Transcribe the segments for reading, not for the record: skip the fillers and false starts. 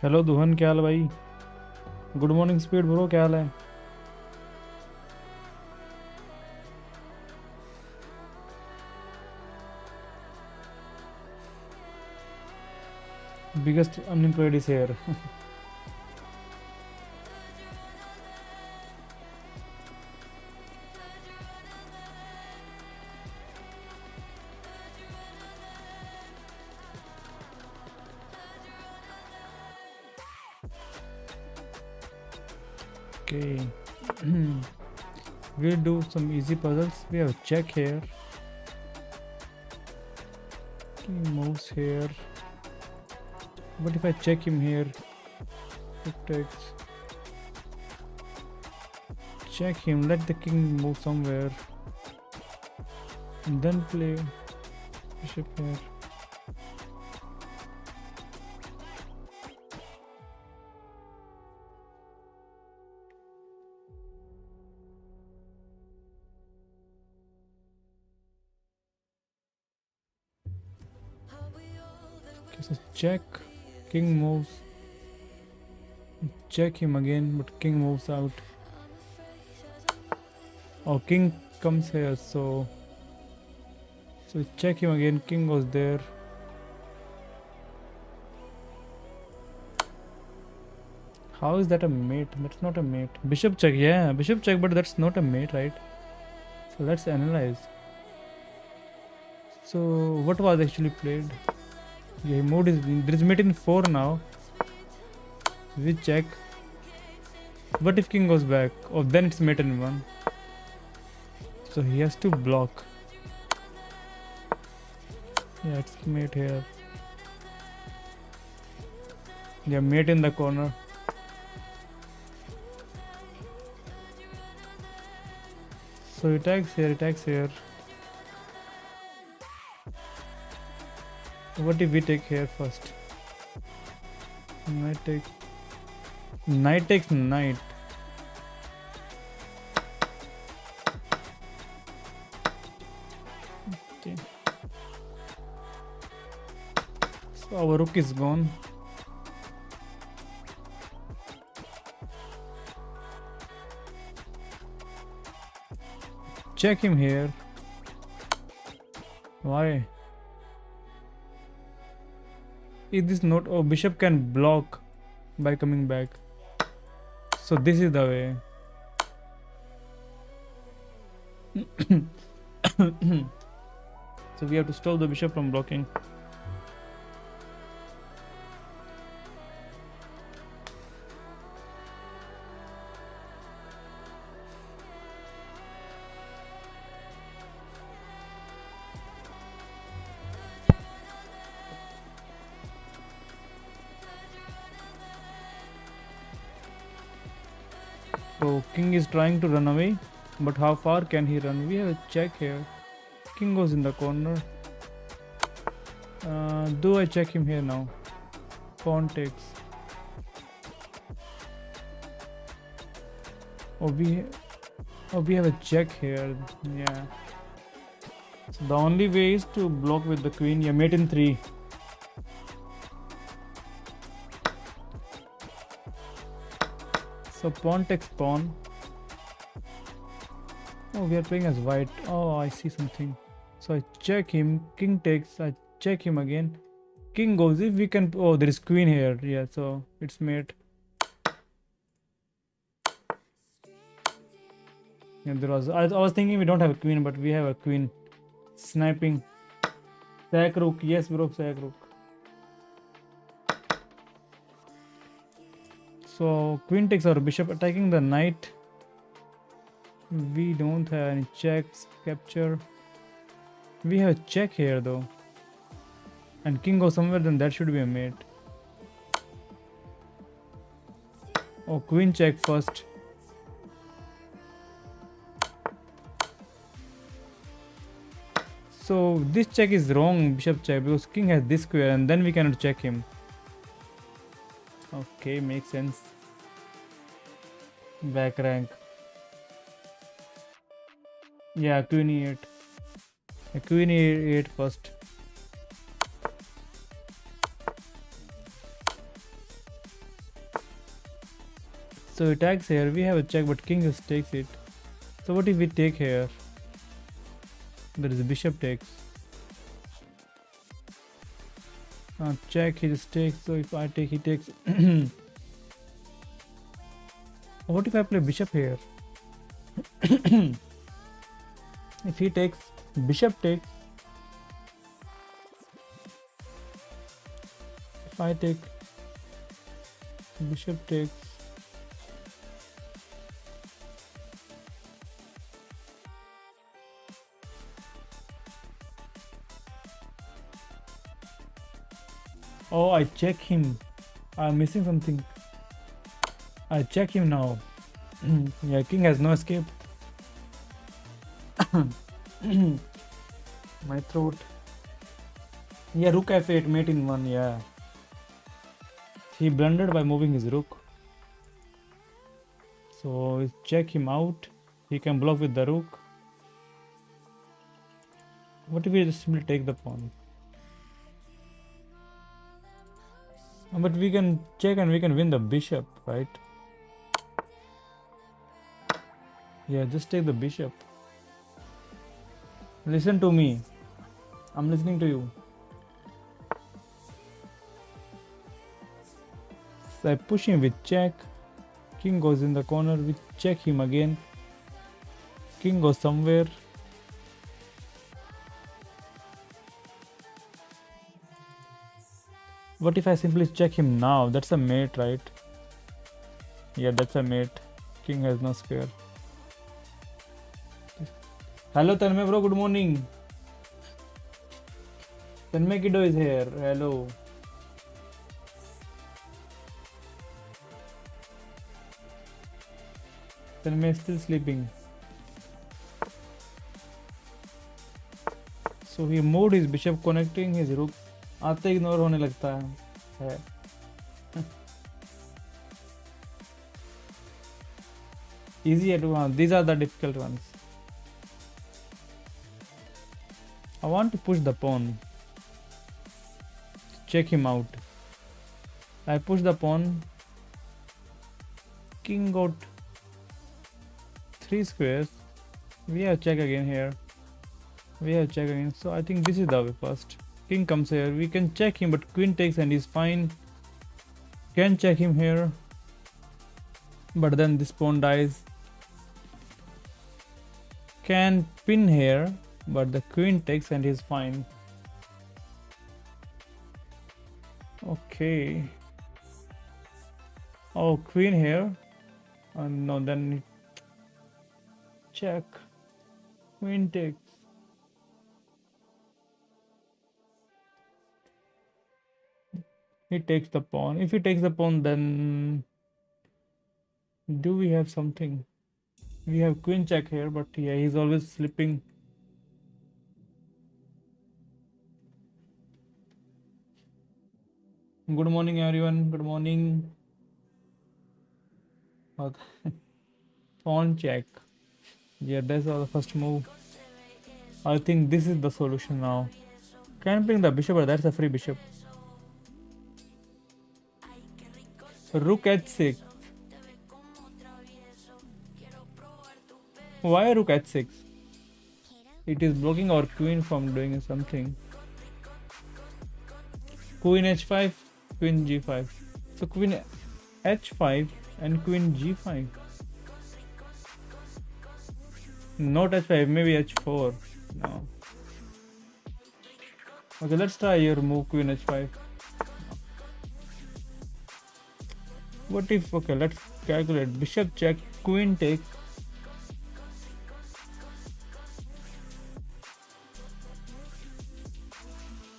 Hello Duhan, क्या हाल है भाई? गुड मॉर्निंग स्पीड ब्रो, क्या हाल है? Biggest unemployed is here. Okay. We'll do some easy puzzles. We have check here. King moves here. What if I check him here? It takes. Check him. Let the king move somewhere. And then play bishop here. Okay, so check. King moves. Check him again, but king moves out. Oh, king comes here, so check him again. King goes there. How is that a mate? That's not a mate. Bishop check, yeah, bishop check, but that's not a mate, right? So let's analyze. So what was actually played? Yeah, he moved his. There is mate in 4 now. We check. What if king goes back? Oh, then it's mate in 1. So he has to block. Yeah, it's mate here. Yeah, mate in the corner. So he attacks here, attacks here. What if we take here first? Knight takes knight. Okay. So our rook is gone. Check him here. Why? Is this not? Oh, bishop can block by coming back. So this is the way. So we have to stop the bishop from blocking. So king is trying to run away, but how far can he run? We have a check here. King goes in the corner. Do I check him here now? Pawn takes. Oh, we have a check here. Yeah. So the only way is to block with the queen. Yeah, mate in 3. So pawn takes pawn. Oh, we are playing as white. Oh, I see something. So I check him. King takes. I check him again. King goes. If we can. Oh, there is queen here. Yeah, so it's mate. Yeah, there was. I was thinking we don't have a queen, but we have a queen. Sniping. Sack rook. Yes, bro. Sack rook. So queen takes our bishop, attacking the knight. We don't have any checks. Capture. We have a check here though. And king goes somewhere, then that should be a mate. Oh, queen check first. So this check is wrong, bishop check, because king has this square and then we cannot check him. Okay, makes sense. Back rank. Yeah, queen e8. Queen e8 first. So he attacks here. We have a check, but king just takes it. So what if we take here? There is a bishop takes. Check, he just takes. So if I take, he takes. What if I play bishop here? If he takes, bishop takes. If I take, bishop takes. Oh, I check him. I'm missing something. I check him now. Yeah, king has no escape. My throat. Yeah, rook f8, mate in one, yeah. He blundered by moving his rook. So check him out. He can block with the rook. What if we just simply take the pawn? But we can check and we can win the bishop, right? Yeah, just take the bishop. Listen to me. I'm listening to you. So I push him with check. King goes in the corner. We check him again. King goes somewhere. What if I simply check him now? That's a mate, right? Yeah, that's a mate. King has no square. Hello Tanmay bro, good morning. Tanmay kiddo is here. Hello. Tanmay is still sleeping. So he moved his bishop, connecting his rook. आते ignore होने लगता है easy to these are the difficult ones. I want to push the pawn, check him out. I push the pawn, king got 3 squares. We have check again here. We have check again. So I think this is the way first. King comes here. We can check him, but queen takes and he's fine. Can check him here, but then this pawn dies. Can pin here, but the queen takes and he's fine. Okay. Oh, queen here. No, then check. Queen takes. He takes the pawn. If he takes the pawn, then do we have something? We have queen check here, but yeah, he's always slipping. Good morning, everyone. Good morning. Pawn check. Yeah, that's the first move. I think this is the solution now. Can bring the bishop, but that's a free bishop. Rook h6. Why rook h6? It is blocking our queen from doing something. Queen h5, queen g5. So queen h5 and queen g5. Not h5, maybe h4. No. Okay, let's try your move queen h5. What if, okay, let's calculate. Bishop check, queen take.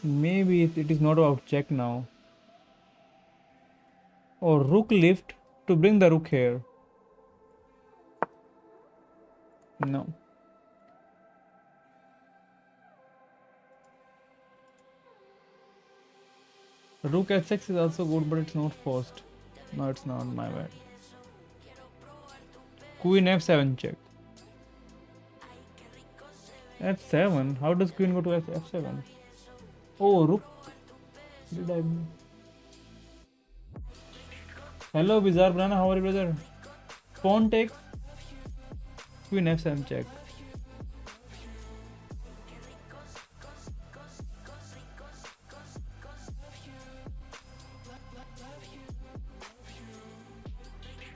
Maybe it is not about check now. Or rook lift to bring the rook here. No. Rook h6 is also good, but it's not forced. No, it's not, my bad. Queen f7 check. f7? How does queen go to f7? Oh, rook. Did I... Hello, Bizarre Banana. How are you, brother? pawn takes, queen f7 check.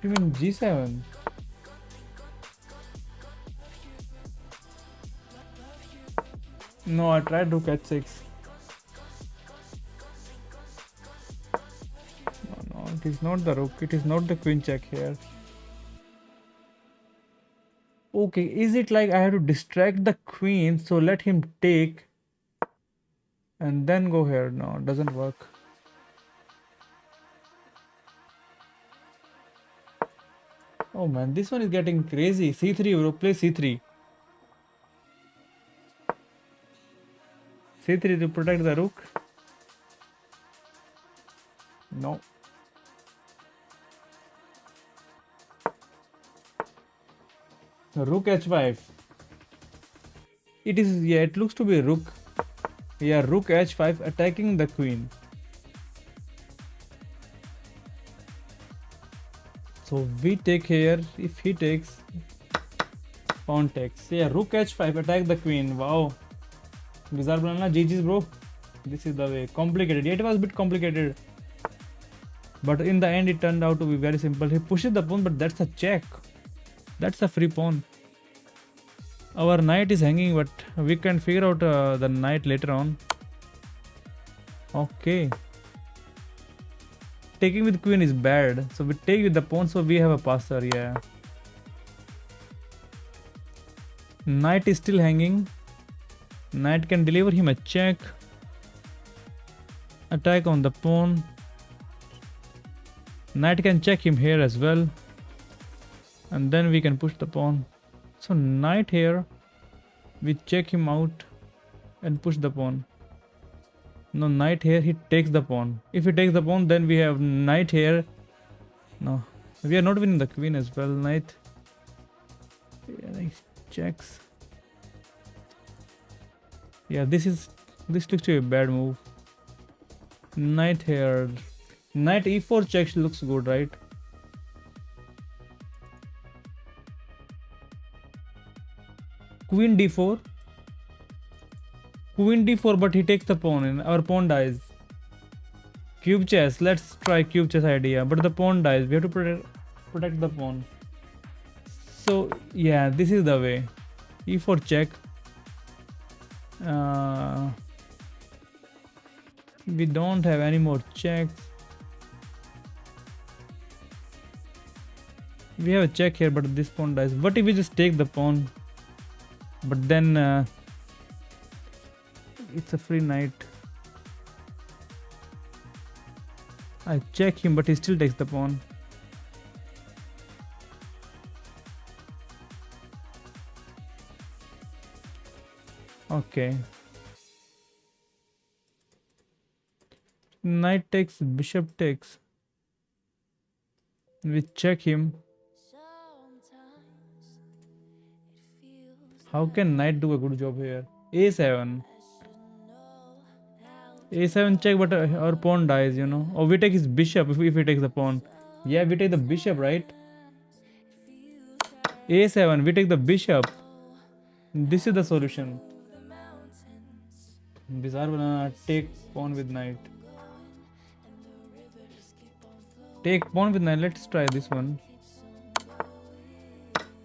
You mean g7? No, I tried rook h6. No, it is not the rook. It is not the queen check here. Okay, is it like I have to distract the queen, so let him take and then go here? No, it doesn't work. Oh man, this one is getting crazy. c3, bro, play c3. c3 to protect the rook. No. Rook h5. It is, yeah, it looks to be rook. Yeah, rook h5 attacking the queen. So we take here. If he takes, pawn takes. Yeah, rook h5 attack the queen. Wow. Bizarre banana, GG's bro. This is the way. Complicated. Yeah, it was a bit complicated. But in the end it turned out to be very simple. He pushes the pawn, but that's a check. That's a free pawn. Our knight is hanging, but we can figure out the knight later on. Okay. Taking with queen is bad. So we take with the pawn, so we have a passer, yeah. Knight is still hanging. Knight can deliver him a check. Attack on the pawn. Knight can check him here as well. And then we can push the pawn. So knight here, we check him out and push the pawn. No, knight here, he takes the pawn. If he takes the pawn, then we have knight here. No, we are not winning the queen as well. Knight, yeah, he checks. Yeah, this looks to be a bad move. Knight here, knight e4 check looks good, right? Queen d4. Queen d4, but he takes the pawn and our pawn dies. Cube chess. Let's try cube chess idea. But the pawn dies. We have to protect the pawn. So yeah, this is the way. e4 check. We don't have any more checks. We have a check here, but this pawn dies. What if we just take the pawn? But then it's a free knight. I check him, but he still takes the pawn. Okay. Knight takes, bishop takes. We check him. How can knight do a good job here? a7. a7 check, but our pawn dies, you know. Or we take his bishop if he takes the pawn. Yeah, we take the bishop, right? a7, we take the bishop. This is the solution. Bizarre banana, take pawn with knight. Take pawn with knight. Let's try this one.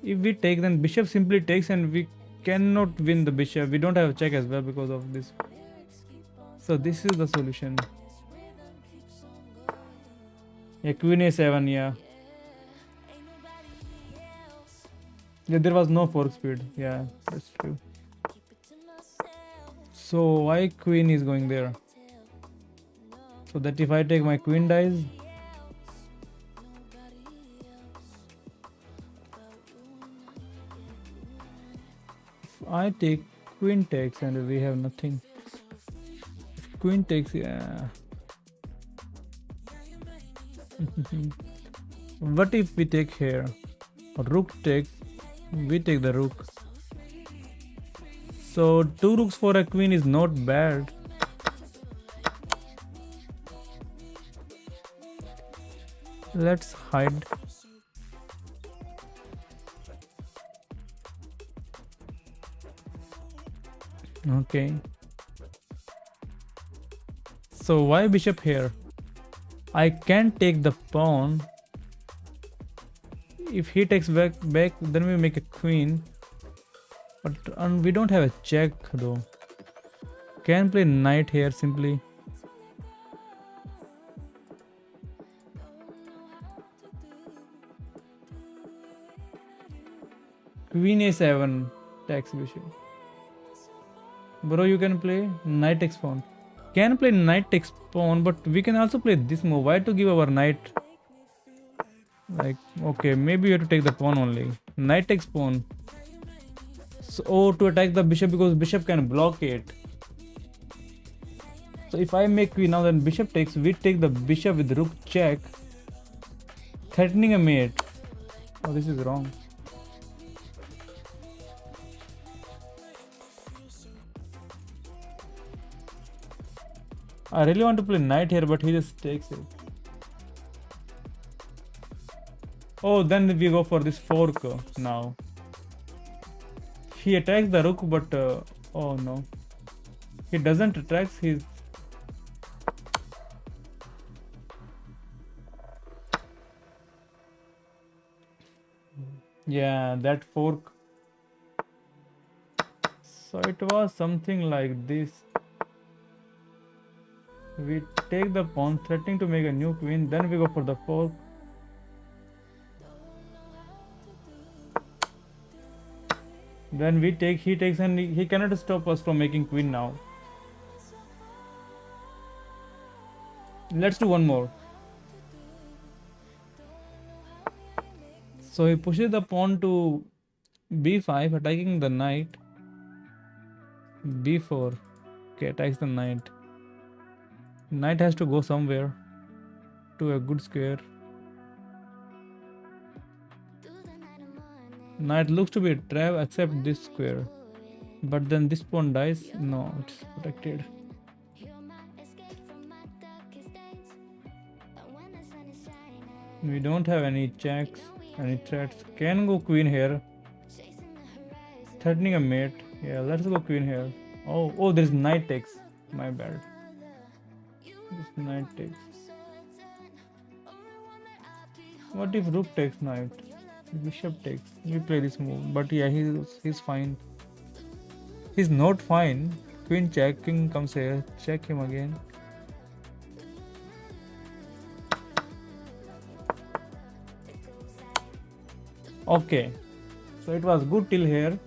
If we take, then bishop simply takes and we cannot win the bishop. We don't have a check as well because of this. So this is the solution. Yeah, queen a7, yeah. Yeah, there was no fork speed. Yeah, that's true. So why queen is going there? So that if I take, my queen dies. If I take, queen takes and we have nothing. If queen takes, yeah. What if we take here? Rook takes, we take the rook. So 2 rooks for a queen is not bad. Let's hide. Okay. So why bishop here? I can take the pawn. If he takes back, then we make a queen. But we don't have a check though. Can play knight here simply. Queen a7 takes bishop. Bro, you can play knight takes pawn. Can play knight takes pawn, but we can also play this move. Why to give our knight? Like, okay, maybe we have to take the pawn only. Knight takes pawn. So, oh, to attack the bishop because bishop can block it. So if I make queen now, then bishop takes. We take the bishop with rook check, threatening a mate. Oh, this is wrong. I really want to play knight here, but he just takes it. Oh, then we go for this fork now. He attacks the rook, but oh no, he doesn't attack his. Yeah, that fork. So it was something like this. We take the pawn, threatening to make a new queen. Then we go for the fork. Then we take, he takes, and he cannot stop us from making queen now. Let's do one more. So he pushes the pawn to b5, attacking the knight. b4. Okay, attacks the knight. Knight has to go somewhere to a good square. Knight looks to be a trap except this square. But then this pawn dies. No, it's protected. We don't have any checks, any threats. Can go queen here. Threatening a mate. Yeah, let's go queen here. Oh, there's knight takes. My bad. This knight takes. What if rook takes knight? Bishop takes. We play this move. But yeah, he's fine. He's not fine. Queen check. King comes here. Check him again. Okay. So it was good till here.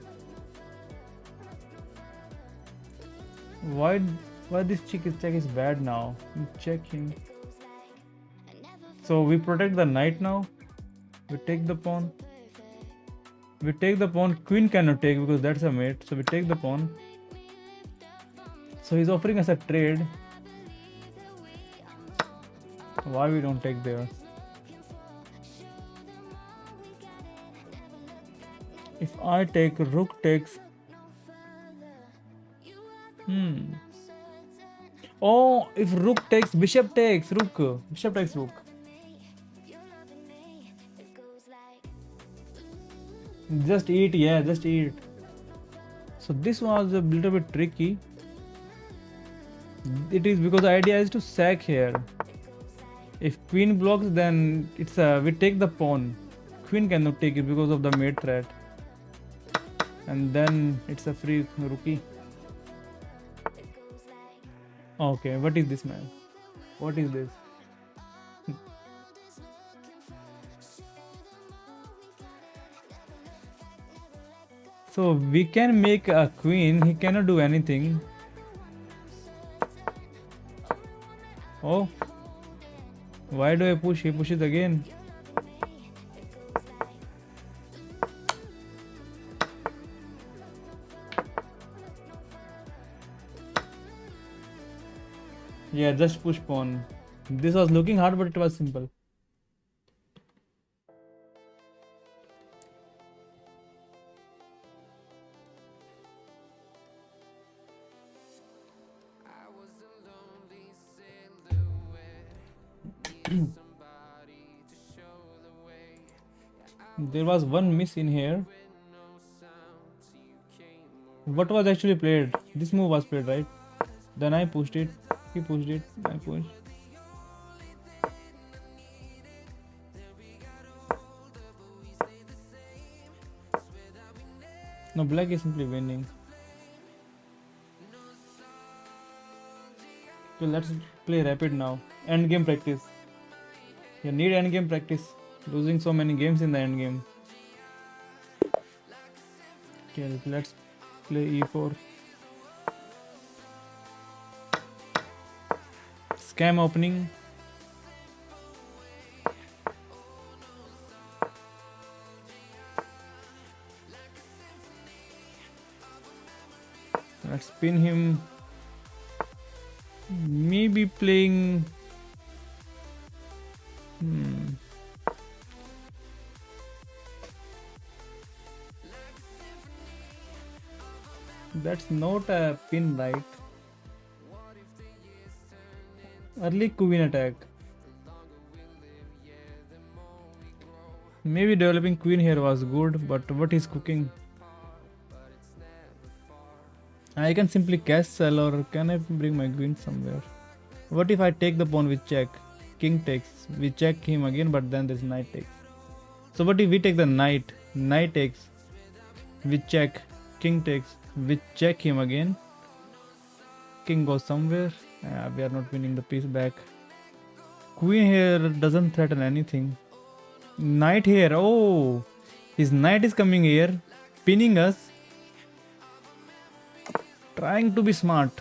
Why this check is bad now? Check him. So we protect the knight now. We take the pawn. We take the pawn. Queen cannot take because that's a mate. So we take the pawn. So he's offering us a trade. Why we don't take there? If I take, rook takes. Oh, if rook takes, bishop takes rook. Bishop takes rook. Just eat, yeah, just eat. So this was a little bit tricky. It is because the idea is to sack here. If queen blocks, then it's we take the pawn. Queen cannot take it because of the mate threat. And then it's a free rookie. Okay, what is this, man? What is this? So we can make a queen. He cannot do anything. Oh, why do I push? He pushes again. Yeah, just push pawn. This was looking hard, but it was simple. There was one miss in here. What was actually played? This move was played, right? Then I pushed it. He pushed it. I pushed. No, black is simply winning. Okay, let's play rapid now. End game practice. You need end game practice. Losing so many games in the end game. Okay, let's play e4. Scam opening. Let's pin him. Maybe playing. That's not a pin, right? Early queen attack. Maybe developing queen here was good, but what is cooking? I can simply castle, or can I bring my queen somewhere? What if I take the pawn with check? King takes. We check him again, but then this knight takes. So what if we take the knight? Knight takes. We check. King takes. We check him again. King goes somewhere. We are not winning the piece back. Queen here doesn't threaten anything. Knight here. Oh, his knight is coming here, pinning us. Trying to be smart.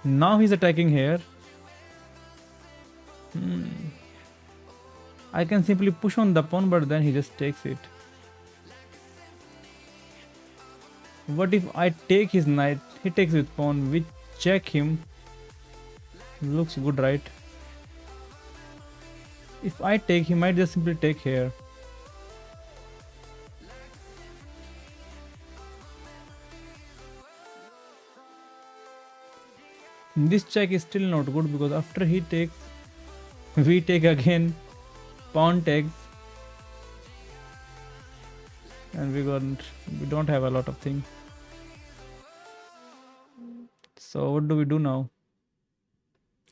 Now he's attacking here. I can simply push on the pawn, but then he just takes it. What if I take his knight? He takes with pawn. We check him. Looks good, right? If I take, he might just simply take here. This check is still not good because after he takes, we take again. Pawn takes. And we don't have a lot of things. So what do we do now?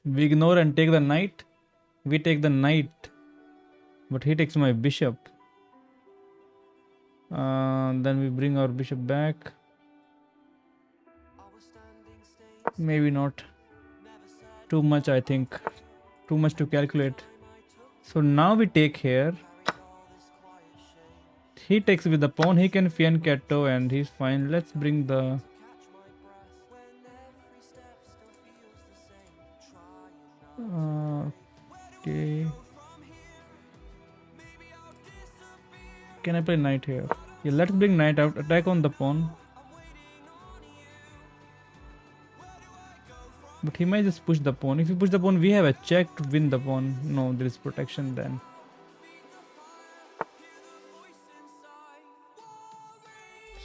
We ignore and take the knight. We take the knight, but he takes my bishop. Then we bring our bishop back. Maybe not. Too much, I think. Too much to calculate. So now we take here. He takes with the pawn. He can fianchetto and he's fine. Let's bring the... okay. Can I play knight here? Yeah, let's bring knight out. Attack on the pawn. But he might just push the pawn. If you push the pawn, we have a check to win the pawn. No, there is protection then.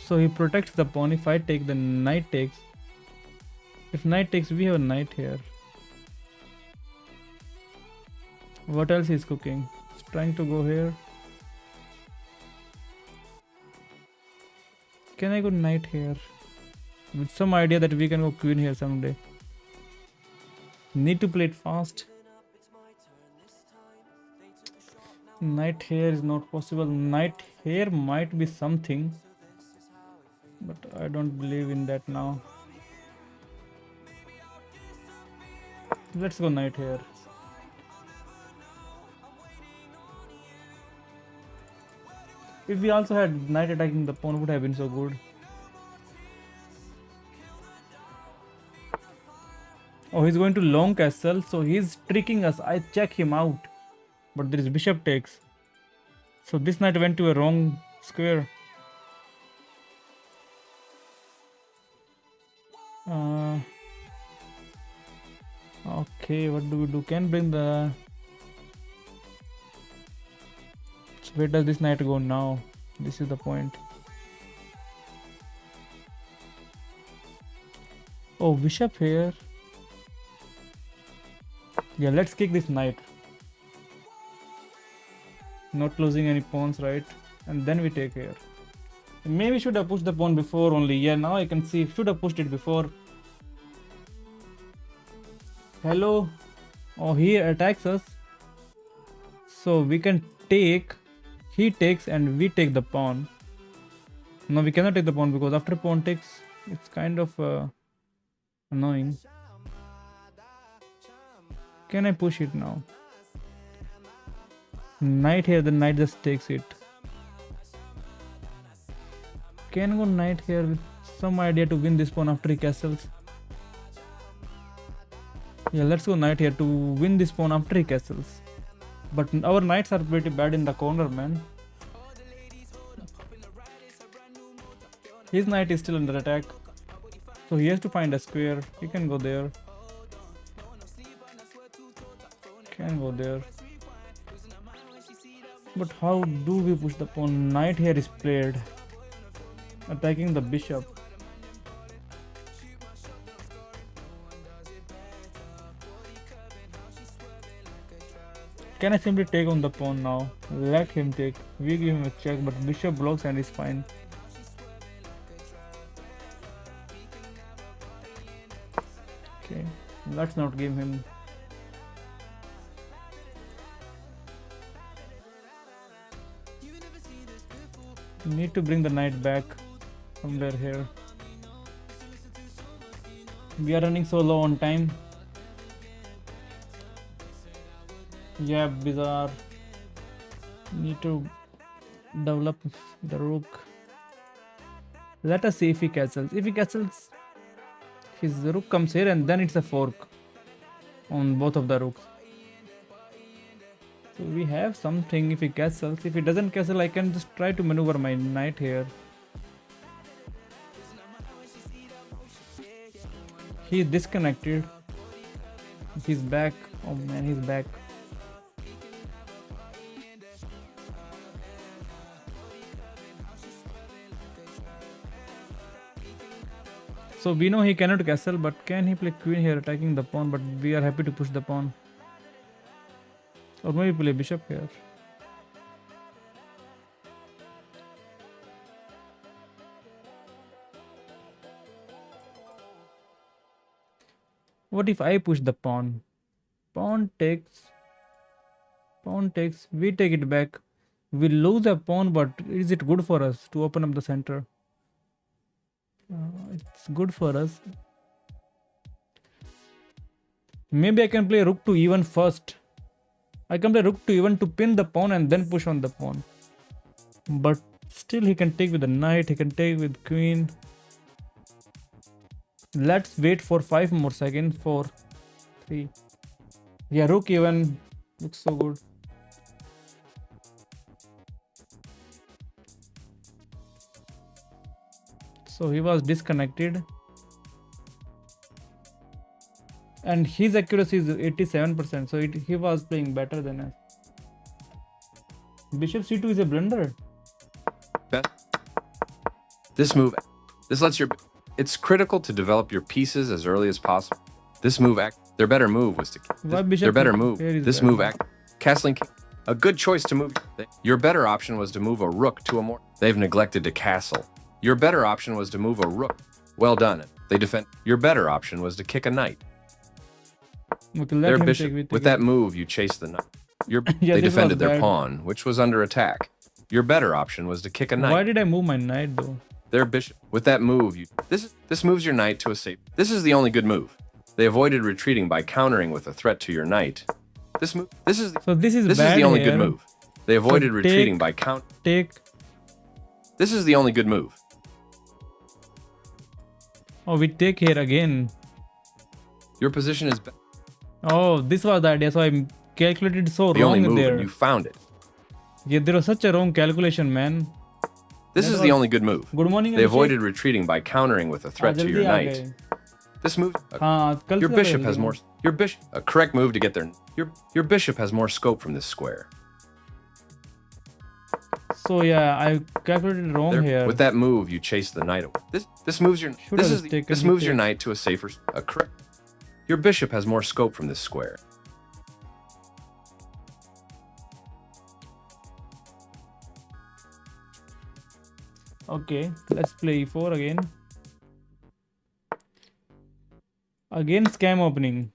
So he protects the pawn. If I take, the knight takes. If knight takes, we have a knight here. What else is cooking? He's trying to go here. Can I go knight here? With some idea that we can go queen here someday. Need to play it fast. Knight here is not possible. Knight here might be something, but I don't believe in that now. Let's go knight here. If we also had knight attacking the pawn, would have been so good. Oh, he's going to long castle, so he's tricking us. I check him out, but there is bishop takes. So this knight went to a wrong square. Okay, what do we do? Can bring the... So where does this knight go now? This is the point. Oh, bishop here. Yeah, let's kick this knight. Not losing any pawns, right? And then we take here. Maybe should have pushed the pawn before only. Yeah, now I can see. Should have pushed it before. Hello. Oh, he attacks us. So we can take. He takes and we take the pawn. No, we cannot take the pawn because after pawn takes, it's kind of annoying. Can I push it now? Knight here, the knight just takes it. Can go knight here with some idea to win this pawn after he castles. Yeah, let's go knight here to win this pawn after he castles. But our knights are pretty bad in the corner, man. His knight is still under attack. So he has to find a square. He can go there. Can go there. But how do we push the pawn? Knight here is played. Attacking the bishop. Can I simply take on the pawn now? Let him take. We give him a check, but bishop blocks and is fine. Okay, let's not give him. Need to bring the knight back somewhere here. We are running so low on time. Yeah, bizarre. Need to develop the rook. Let us see if he castles. If he castles, his rook comes here and then it's a fork on both of the rooks. So we have something if he castles. If he doesn't castle, I can just try to maneuver my knight here. He is disconnected. He's back. Oh man, he's back. So we know he cannot castle, but can he play queen here attacking the pawn? But we are happy to push the pawn. Or maybe play bishop here. What if I push the pawn? Pawn takes, we take it back. We lose a pawn, but is it good for us to open up the center? It's good for us. Maybe I can play rook to e1 first. I can play rook to e1 to pin the pawn and then push on the pawn. But still he can take with the knight, he can take with queen. Let's wait for 5 more seconds. 4, 3. Yeah, rook e1 looks so good. So he was disconnected. And his accuracy is 87%, so he was playing better than us. Bishop c2 is a blunder. This move, it's critical to develop your pieces as early as possible. This move, their better move was to, castling king, a good choice to move. Your better option was to move a rook to a more, they've neglected to castle. Your better option was to move a rook. Well done. They defend. Your better option was to kick a knight. Okay, let their him bishop. take With that move, you chased the knight. Yes, they defended their bad. pawn, which was under attack. Your better option was to kick a knight. Why did I move my knight though? Their bishop. With that move, this moves your knight to a safe. This is the only good move. They avoided retreating by countering with a threat to your knight. This is the only good move. They avoided retreating by This is the only good move. Oh, we take here again. Your position is Oh, this was the idea. So I calculated so the wrong only move there. and you found it. Yeah, there was such a wrong calculation, man. This is the only good move. Good morning. They avoided retreating by countering with a threat to your knight. This move, your bishop has more. A correct move to get there. Your bishop has more scope from this square. So yeah, I calculated wrong here. With that move, you chase the knight away. This moves your your knight to a safer. Your bishop has more scope from this square. Okay, let's play e4 again. Again scam opening.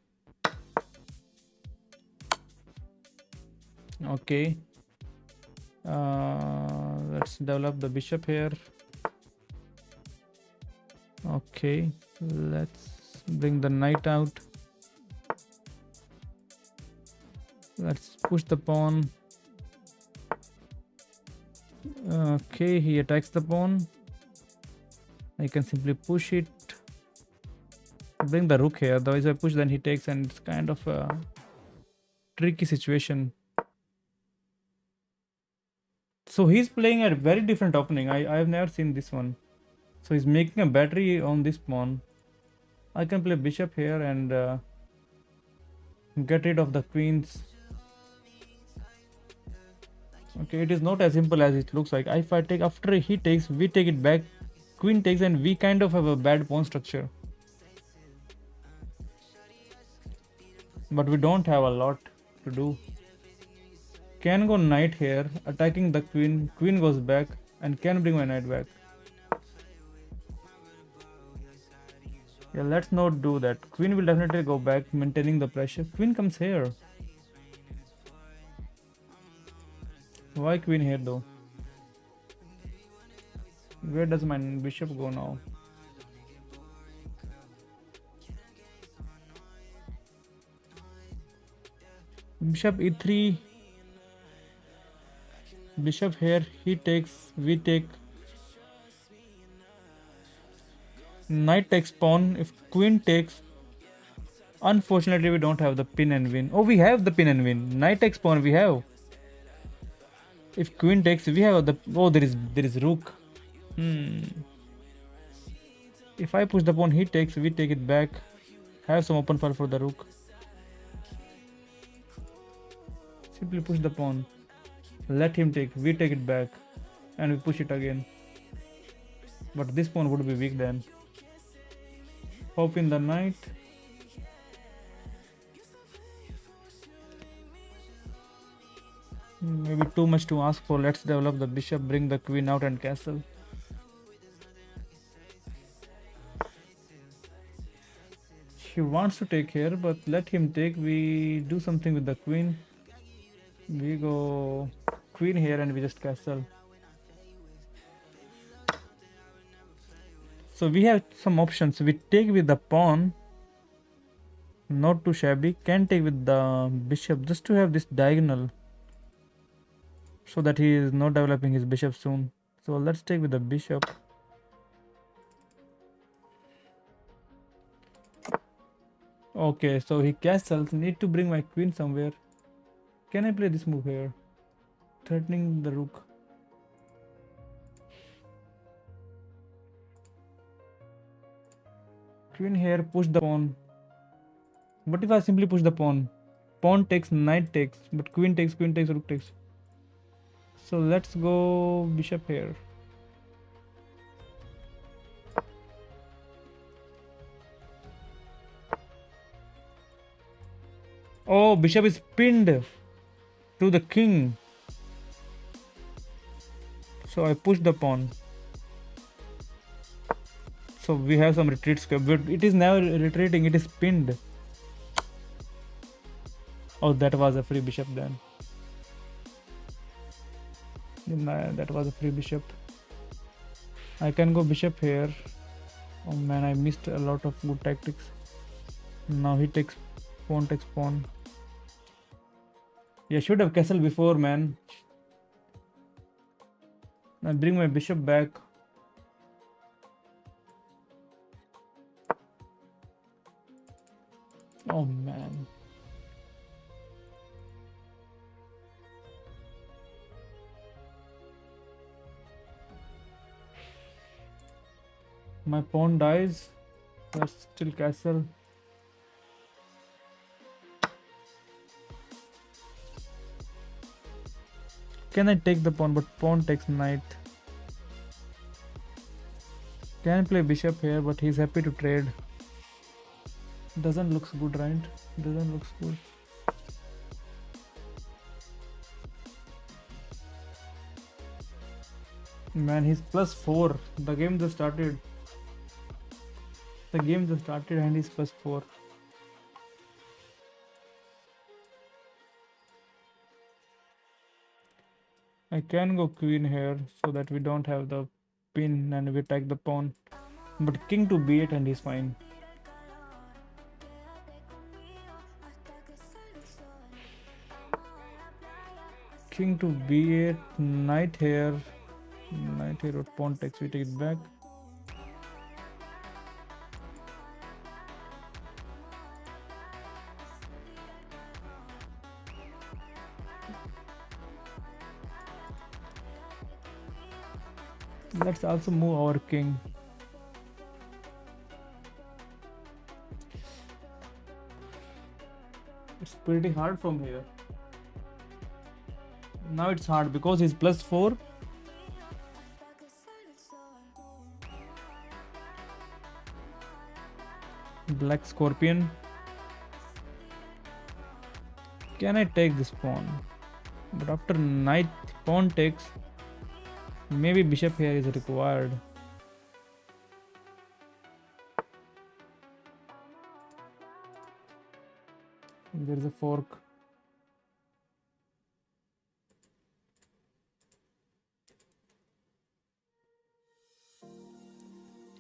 Okay. Let's develop the bishop here. Okay, let's bring the knight out. Let's push the pawn. Okay, he attacks the pawn. I can simply push it. Bring the rook here. Otherwise, I push, then he takes, and it's kind of a tricky situation. So he's playing a very different opening. I have never seen this one. So he's making a battery on this pawn. I can play bishop here and get rid of the queens. Okay, it is not as simple as it looks like. If I take, after he takes, we take it back. Queen takes, and we kind of have a bad pawn structure. But we don't have a lot to do. Can go knight here, attacking the queen. Queen goes back, and can bring my knight back. Yeah, let's not do that. Queen will definitely go back, maintaining the pressure. Queen comes here. Why queen here though? Where does my bishop go now? Bishop e3. Bishop here, he takes, we take. Knight takes pawn. If queen takes, unfortunately we don't have the pin and win. Oh, we have the pin and win. Knight takes pawn, we have. If queen takes, we have the, oh, there is rook. If I push the pawn, he takes, we take it back. Have some open file for the rook. Simply push the pawn. Let him take, we take it back, and we push it again. But this pawn would be weak then. Hop in the knight. Maybe too much to ask for. Let's develop the bishop, bring the queen out and castle. He wants to take here, but let him take. We do something with the queen. We go queen here and we just castle. So we have some options. We take with the pawn, not too shabby. Can take with the bishop just to have this diagonal, so that he is not developing his bishop soon. So let's take with the bishop. Okay, so he castles. Need to bring my queen somewhere. Can I play this move here? Threatening the rook. Queen here, push the pawn. What if I simply push the pawn? Pawn takes, knight takes, but queen takes, rook takes. So let's go bishop here. Oh, bishop is pinned to the king. So I push the pawn. So we have some retreat square, but it is never retreating, it is pinned. Oh, that was a free bishop then. Nah, that was a free bishop. I can go bishop here. Oh man, I missed a lot of good tactics. Now he takes pawn, takes pawn. Yeah, should have castle before, man. Now bring my bishop back. Oh man. My pawn dies. Let's still castle. Can I take the pawn? But pawn takes knight. Can play bishop here, but he's happy to trade. Doesn't looks good, right? Doesn't looks good. Man, he's +4. The game just started. The game just started and he's +4. I can go queen here so that we don't have the pin and we attack the pawn. But king to b8 and he's fine. King to b8, knight here. Knight here or pawn takes, we take it back. Let's also move our king. It's pretty hard from here. Now it's hard because he's +4. Black scorpion. Can I take this pawn? But after knight pawn takes, maybe bishop here is required. There is a fork.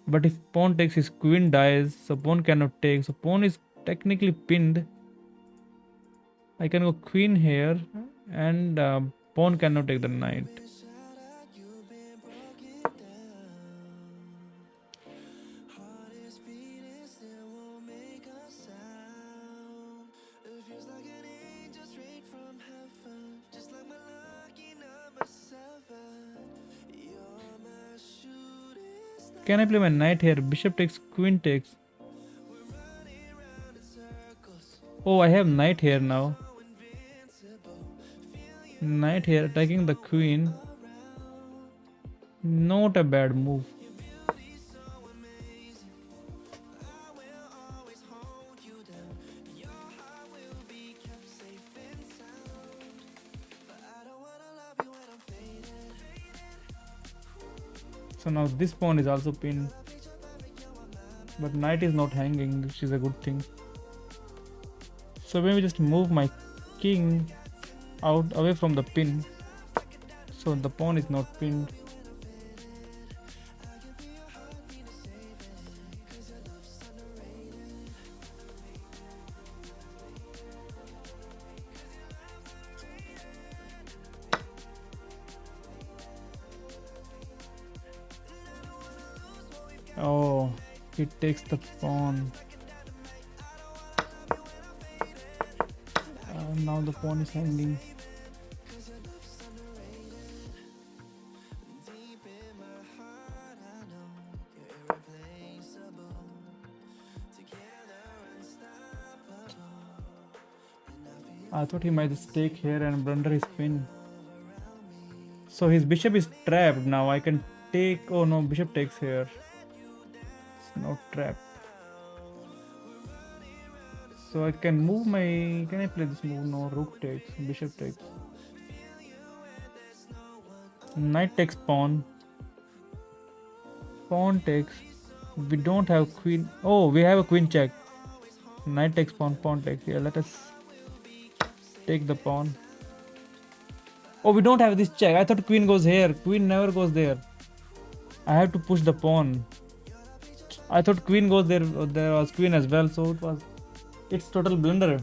But if pawn takes, his queen dies, so pawn cannot take. So pawn is technically pinned. I can go queen here, and pawn cannot take the knight. Can I play my knight here? Bishop takes, queen takes. Oh, I have knight here now. Knight here attacking the queen. Not a bad move. So now this pawn is also pinned. But knight is not hanging, which is a good thing. So maybe just move my king out away from the pin. So the pawn is not pinned. Oh, it takes the pawn. Now the pawn is hanging. I thought he might just take here and blunder his pin. So his bishop is trapped now. I can take. Oh no, bishop takes here. It's not trapped. So I can move my. Can I play this move? No, rook takes, bishop takes. Knight takes pawn. Pawn takes. We don't have queen. Oh, we have a queen check. Knight takes pawn, pawn takes. Yeah, let us take the pawn. Oh, we don't have this check. I thought queen goes here. Queen never goes there. I have to push the pawn. I thought queen goes there. There was queen as well. So it's total blunder.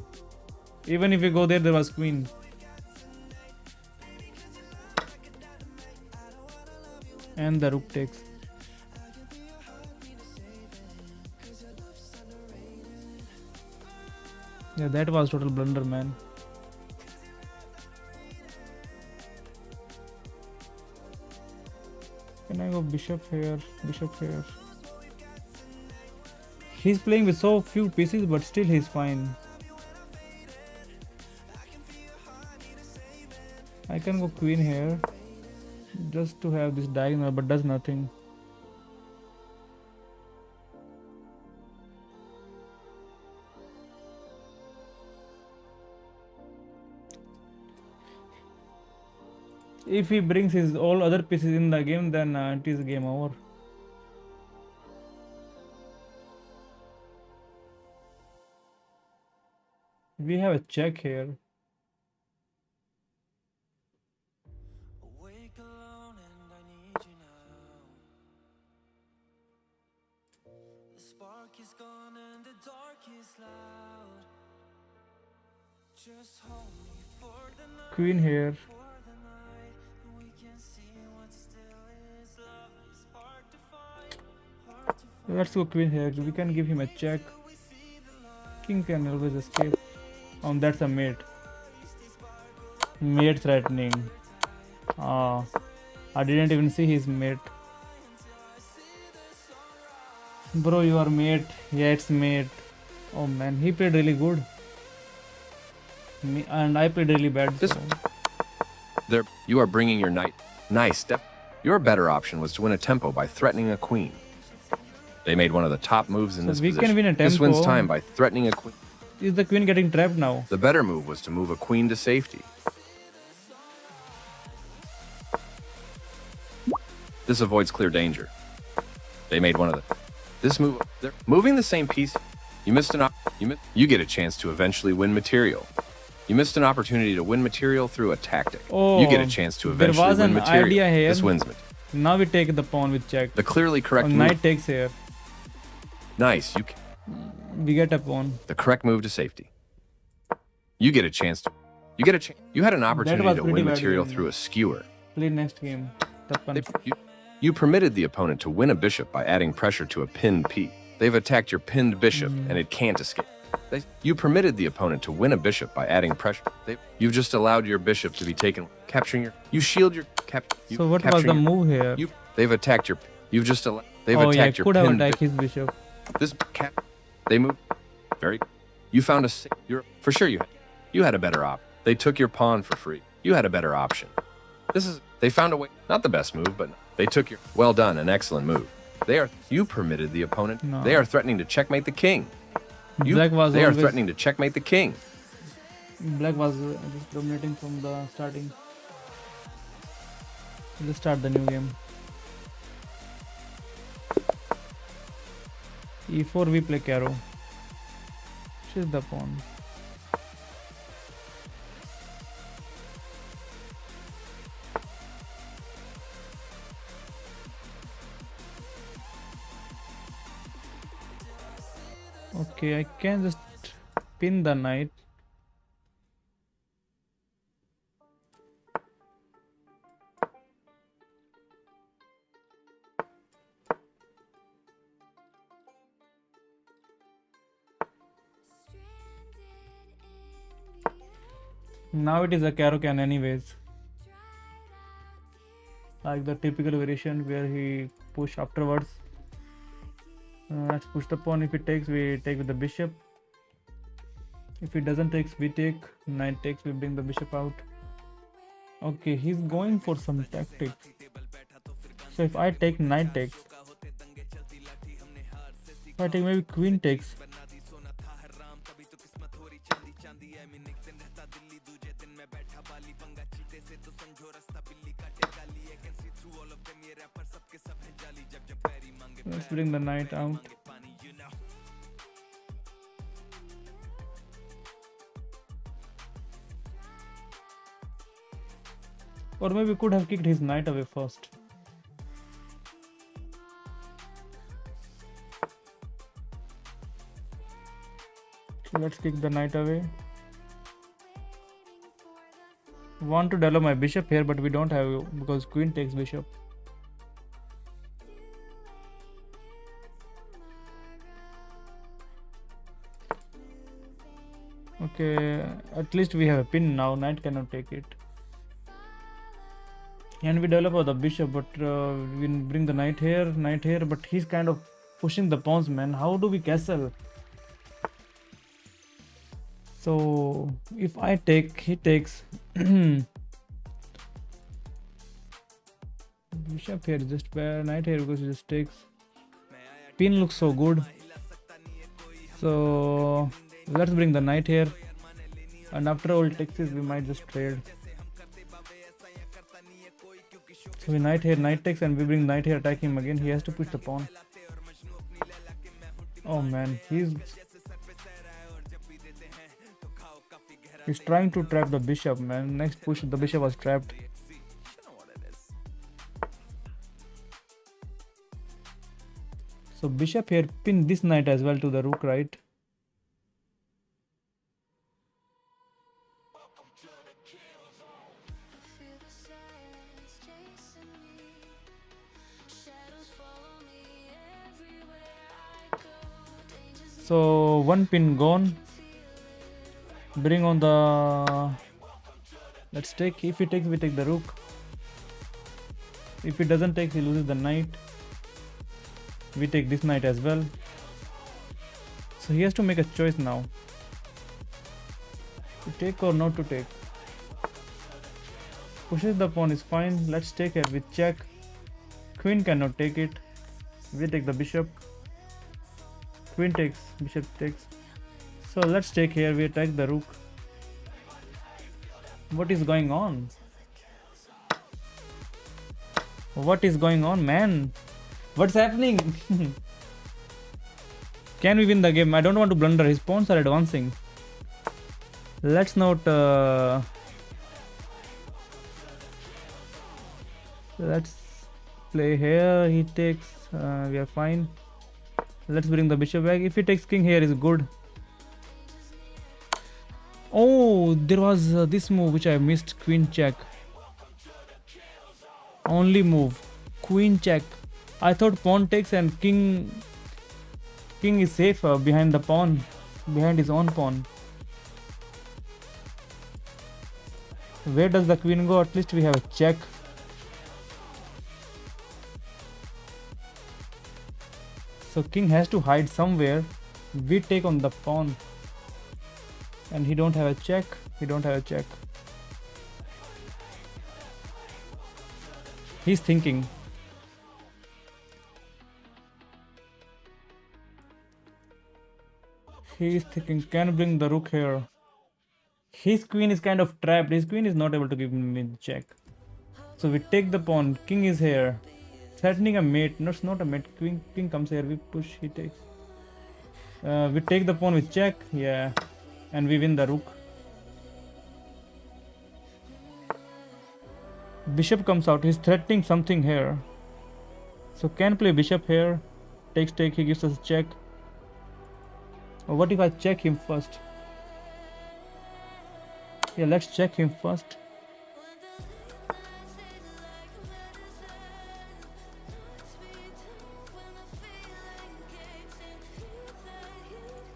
Even if we go there, there was queen. And the rook takes. Yeah, that was total blunder, man. Can I go bishop here? Bishop here. He's playing with so few pieces, but still he's fine. I can go queen here just to have this diagonal, but does nothing. If he brings his all other pieces in the game, then it is game over. We have a check here. Queen here. Let's go queen here. We can give him a check. King can always escape. That's a mate. Mate threatening. I didn't even see his mate. Bro, you are mate. Yeah, it's mate. Oh man, he played really good. And I played really bad. There, you are bringing your knight. Nice step. Your better option was to win a tempo by threatening a queen. They made one of the top moves in this position. Can win a tempo. This wins time by threatening a queen. Is the queen getting trapped now? The better move was to move a queen to safety. This avoids clear danger. They made one of the... This move... They're moving the same piece. You missed an You get a chance to eventually win material. You missed an opportunity to win material through a tactic. You get a chance to eventually win material. Idea here. This wins material. Now we take the pawn with check. The clearly correct move. Knight takes here. Nice. We get a pawn. The correct move to safety. You get a chance to... You had an opportunity to win material through a skewer. Play next game. You permitted the opponent to win a bishop by adding pressure to a pinned piece. They've attacked your pinned bishop, and it can't escape. You permitted the opponent to win a bishop by adding pressure. You've just allowed your bishop to be taken, capturing your... You shield your... So what was the move here? They've attacked your... You've just allowed... They've attacked your pinned... Oh yeah, could have attacked his bishop. This cap... They moved... Very... You found a... For sure you had a better option. They took your pawn for free. You had a better option. They found a way... Not the best move, but they took your... Well done, an excellent move. You permitted the opponent. No. They are threatening to checkmate the king. They are threatening to checkmate the king. Black was just dominating from the starting. Let's start the new game. E4 we play Caro. She's the pawn. Okay, I can just pin the knight. Now it is a Caro-Kann anyways. Like the typical variation where he push afterwards. Let's push the pawn. If it takes, we take with the bishop. If it doesn't take, we take. Knight takes, we bring the bishop out. Okay, he's going for some tactic. So if I take, knight takes. If I take, maybe queen takes. Let's bring the knight out. Or maybe we could have kicked his knight away first. So let's kick the knight away. Want to develop my bishop here, but we don't have, because queen takes bishop. Okay, at least we have a pin now. Knight cannot take it. And we develop the bishop, but we bring the knight here, but he's kind of pushing the pawns, man. How do we castle? So if I take, he takes. Bishop here, just knight here, because he just takes. Pin looks so good. So let's bring the knight here, and after all takes, we might just trade. So we knight here, knight takes, and we bring knight here, attack him again. He has to push the pawn. Oh man, he's trying to trap the bishop, man. Next push, the bishop was trapped. So bishop here pin this knight as well to the rook, right? So one pin gone. Bring on the... Let's take. If he takes, we take the rook. If he doesn't take, he loses the knight. We take this knight as well. So he has to make a choice now. To take or not to take. Pushes the pawn is fine. Let's take it with check. Queen cannot take it. We take the bishop. Queen takes, bishop takes. So let's take here. We attack the rook. What is going on? What is going on, man? What's happening? Can we win the game? I don't want to blunder. His pawns are advancing. Let's not... let's play here. He takes... we are fine. Let's bring the bishop back. If he takes king here is good. Oh, there was this move which I missed. Queen check. Only move. Queen check. I thought pawn takes and king is safe behind the pawn. Behind his own pawn. Where does the queen go? At least we have a check. So king has to hide somewhere. We take on the pawn. And he don't have a check. He don't have a check. He's thinking. He is thinking, can bring the rook here. His queen is kind of trapped. His queen is not able to give me the check. So we take the pawn. King is here. Threatening a mate. No, it's not a mate. King comes here. We push. He takes. We take the pawn with check. Yeah. And we win the rook. Bishop comes out. He's threatening something here. So can play bishop here. Takes take. He gives us a check. Or what if I check him first? Yeah, let's check him first.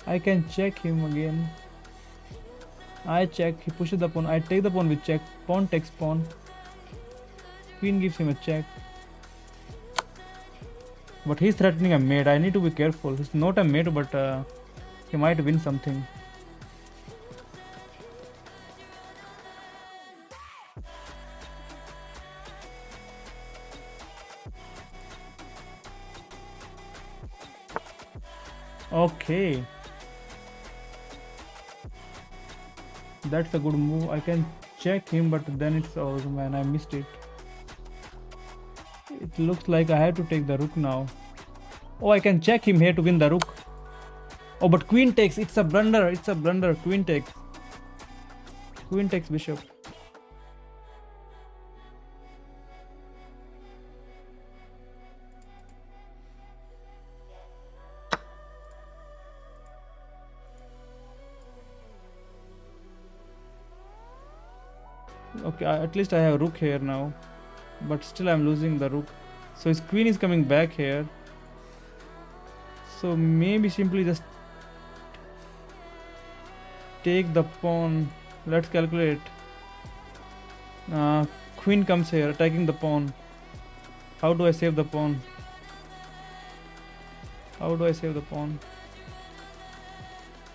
I can check him again. I check. He pushes the pawn. I take the pawn with check. Pawn takes pawn. Queen gives him a check. But he's threatening a mate. I need to be careful. He's not a mate, but he might win something. Okay. That's a good move. I can check him, but then it's... oh man, I missed it. It looks like I have to take the rook now. Oh, I can check him here to win the rook. Oh, but queen takes. It's a blunder. It's a blunder. Queen takes. Queen takes bishop. Okay, at least I have rook here now. But still I'm losing the rook. So his queen is coming back here. So maybe simply just take the pawn. Let's calculate. Queen comes here, attacking the pawn. How do I save the pawn? How do I save the pawn?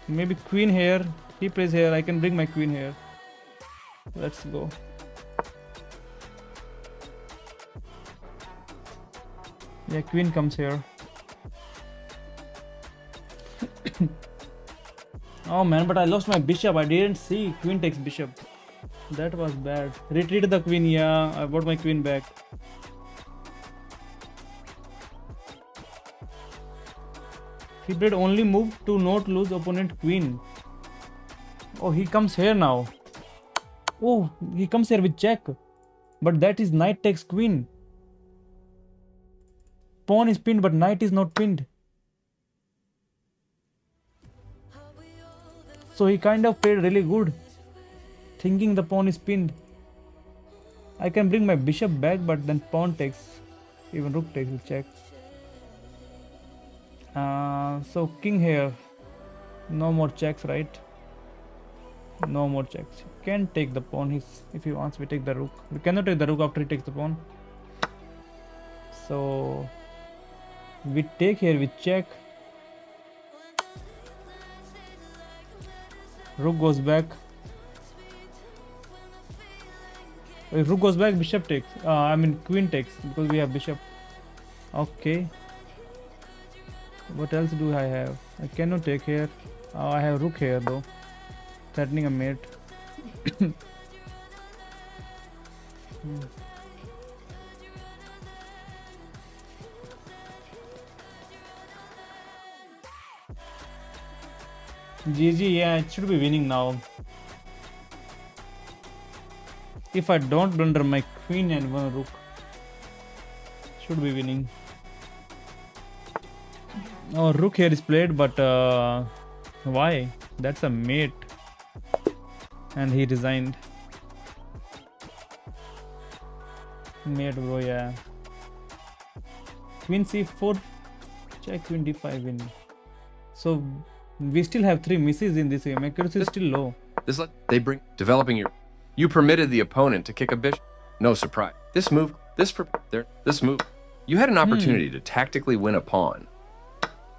Maybe queen here. He plays here. I can bring my queen here. Let's go. Yeah, queen comes here. Oh man, but I lost my bishop. I didn't see. Queen takes bishop. That was bad. Retreat the queen. Yeah, I brought my queen back. He played only move to not lose opponent queen. Oh, he comes here now. Oh, he comes here with check. But that is knight takes queen. Pawn is pinned, but knight is not pinned. So he kind of played really good, thinking the pawn is pinned. I can bring my bishop back, but then pawn takes. Even rook takes with check. So king here. No more checks, right? No more checks. You can take the pawn if he wants. We take the rook. We cannot take the rook after he takes the pawn. So we take here with check. Rook goes back. If rook goes back, bishop takes. I mean queen takes because we have bishop. Okay. What else do I have? I cannot take here. I have rook here though, threatening a mate. GG, yeah, it should be winning now. If I don't blunder my queen and one rook, should be winning. Oh, rook here is played, but why? That's a mate. And he resigned. Mate, bro, yeah. Queen c4, check, queen d5 win. So we still have 3 misses in this game. Accuracy is still low. They bring developing your. You permitted the opponent to kick a bishop. No surprise. This move. You had an opportunity to tactically win a pawn.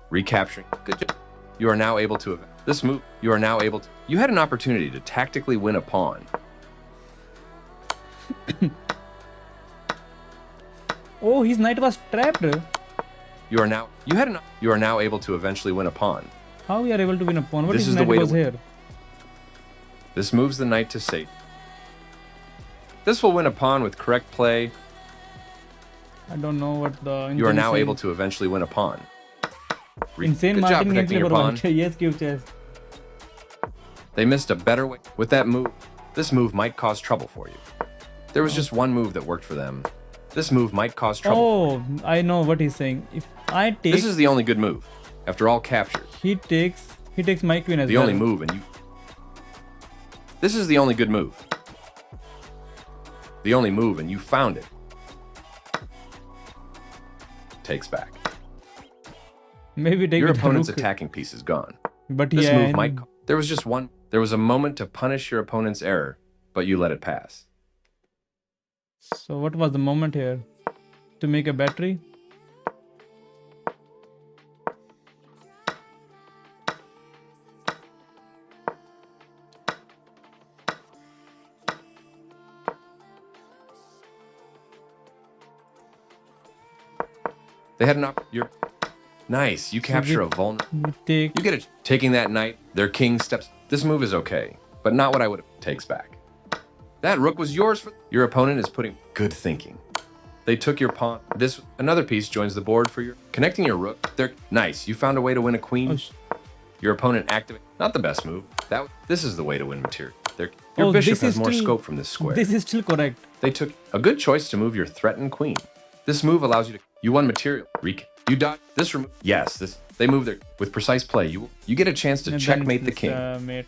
Recapturing. Good job. You are now able to. This move. You are now able to. You had an opportunity to tactically win a pawn. Oh, his knight was trapped. You are now able to eventually win a pawn. How we are able to win a pawn? What This is is knight the way to goes win. here? This moves the knight to safety. This will win a pawn with correct play. I don't know what the. You are now able to eventually win a pawn. Insane Good job Martin protecting your pawn. Yes, cube chess. They missed a better way. With that move, this move might cause trouble for you. There was just one move that worked for them. This move might cause trouble. Oh, I know what he's saying. If I take, This is the only good move. After all captures, he takes my queen as the well. only move, and you. This is the only good move. The only move, and you found it. Takes back. Maybe take Your with the opponent's rook. attacking piece is gone. But This yeah, move might. There was just one. There was a moment to punish your opponent's error, but you let it pass. So what was the moment here? To make a battery? They had an op. You're nice. You capture a vulnerable. Take. You get it. Taking that knight, their king steps. This move is okay, but not what I would have. Takes back. That rook was yours for. Your opponent is putting good thinking. They took your pawn. This another piece joins the board for your connecting your rook. They're nice. You found a way to win a queen. Your opponent activate. Not the best move. This is the way to win material. Your bishop has more scope from this square. This is still correct. They took a good choice to move your threatened queen. This move allows you to. You won material. You dodge this. Yes, this. They move their with precise play. You get a chance to And checkmate then the king. Mate.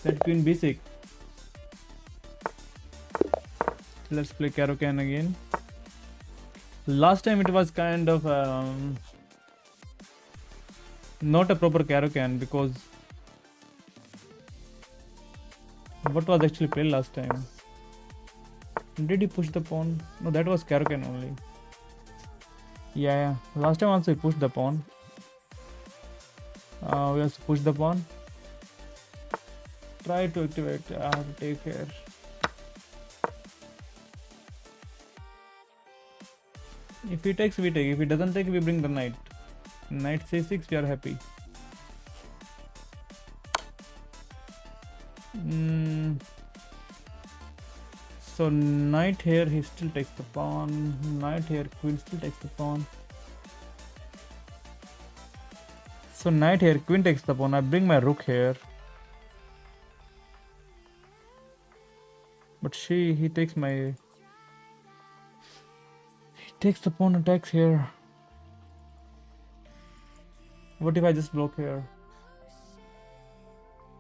That queen b6. Let's play Caro-Kann again. Last time it was kind of not a proper Caro-Kann because what was actually played last time? Did he push the pawn? No, that was Caro-Kann only. Yeah. Last time also he pushed the pawn. We have to push the pawn. Try to activate. I have to take care. If he takes, we take. If he doesn't take, we bring the knight. Knight c6, we are happy. Mm, so knight here, he still takes the pawn. Knight here, queen still takes the pawn. So knight here, queen takes the pawn. I bring my rook here. But he takes my... He takes the pawn, attacks here. What if I just block here?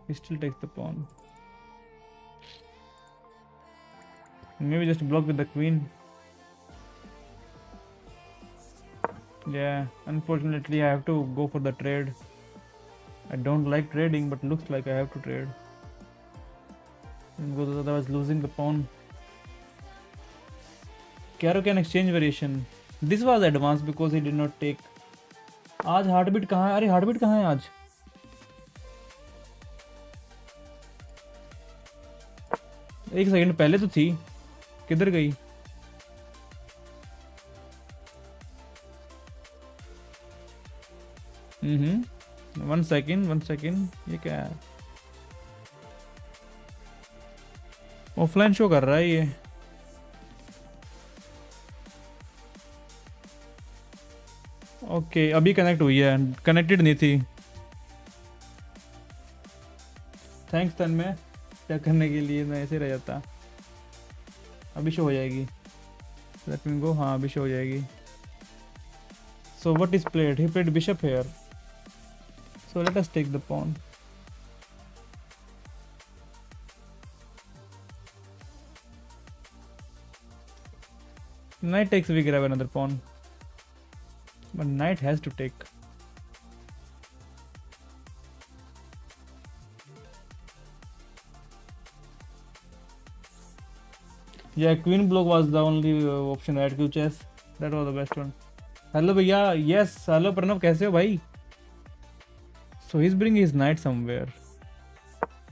He still takes the pawn. Maybe just block with the queen. Yeah, unfortunately I have to go for the trade. I don't like trading, but looks like I have to trade. Because otherwise losing the pawn. Caro-Kann exchange variation. This was advanced because he did not take. आज heartbeat कहाँ है? अरे heartbeat कहाँ है आज? एक second पहले तो थी, किधर गई? वन सेकंड, ये क्या है? ऑफलाइन शो कर रहा है ये. ओके, अभी कनेक्ट हुई है, कनेक्टेड नहीं थी. थैंक्स तन में चेक करने के लिए, मैं ऐसे रह जाता. अभी शो हो जाएगी. Let me go. हाँ अभी शो हो जाएगी. So what is played? He played bishop here. So let us take the pawn. Knight takes, we grab another pawn. But knight has to take. Yeah, queen block was the only option at Q chess. That was the best one. Hello भैया. Yes, hello Pranav, कैसे हो भाई? So he's bringing his knight somewhere.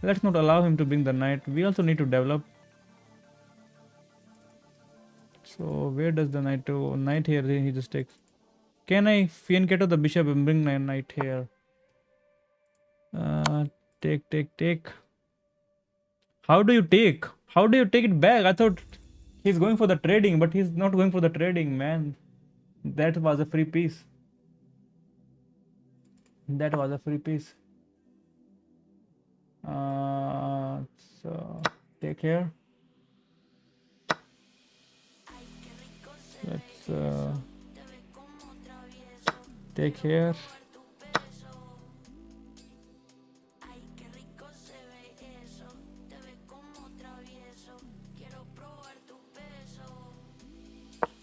Let's not allow him to bring the knight. We also need to develop. So where does the knight go? Knight here, he just takes. Can I fianchetto the bishop and bring my knight here? Take. How do you take? How do you take it back? I thought he's going for the trading, but he's not going for the trading, man. That was a free piece. That was a free piece. So take here. Let's take here.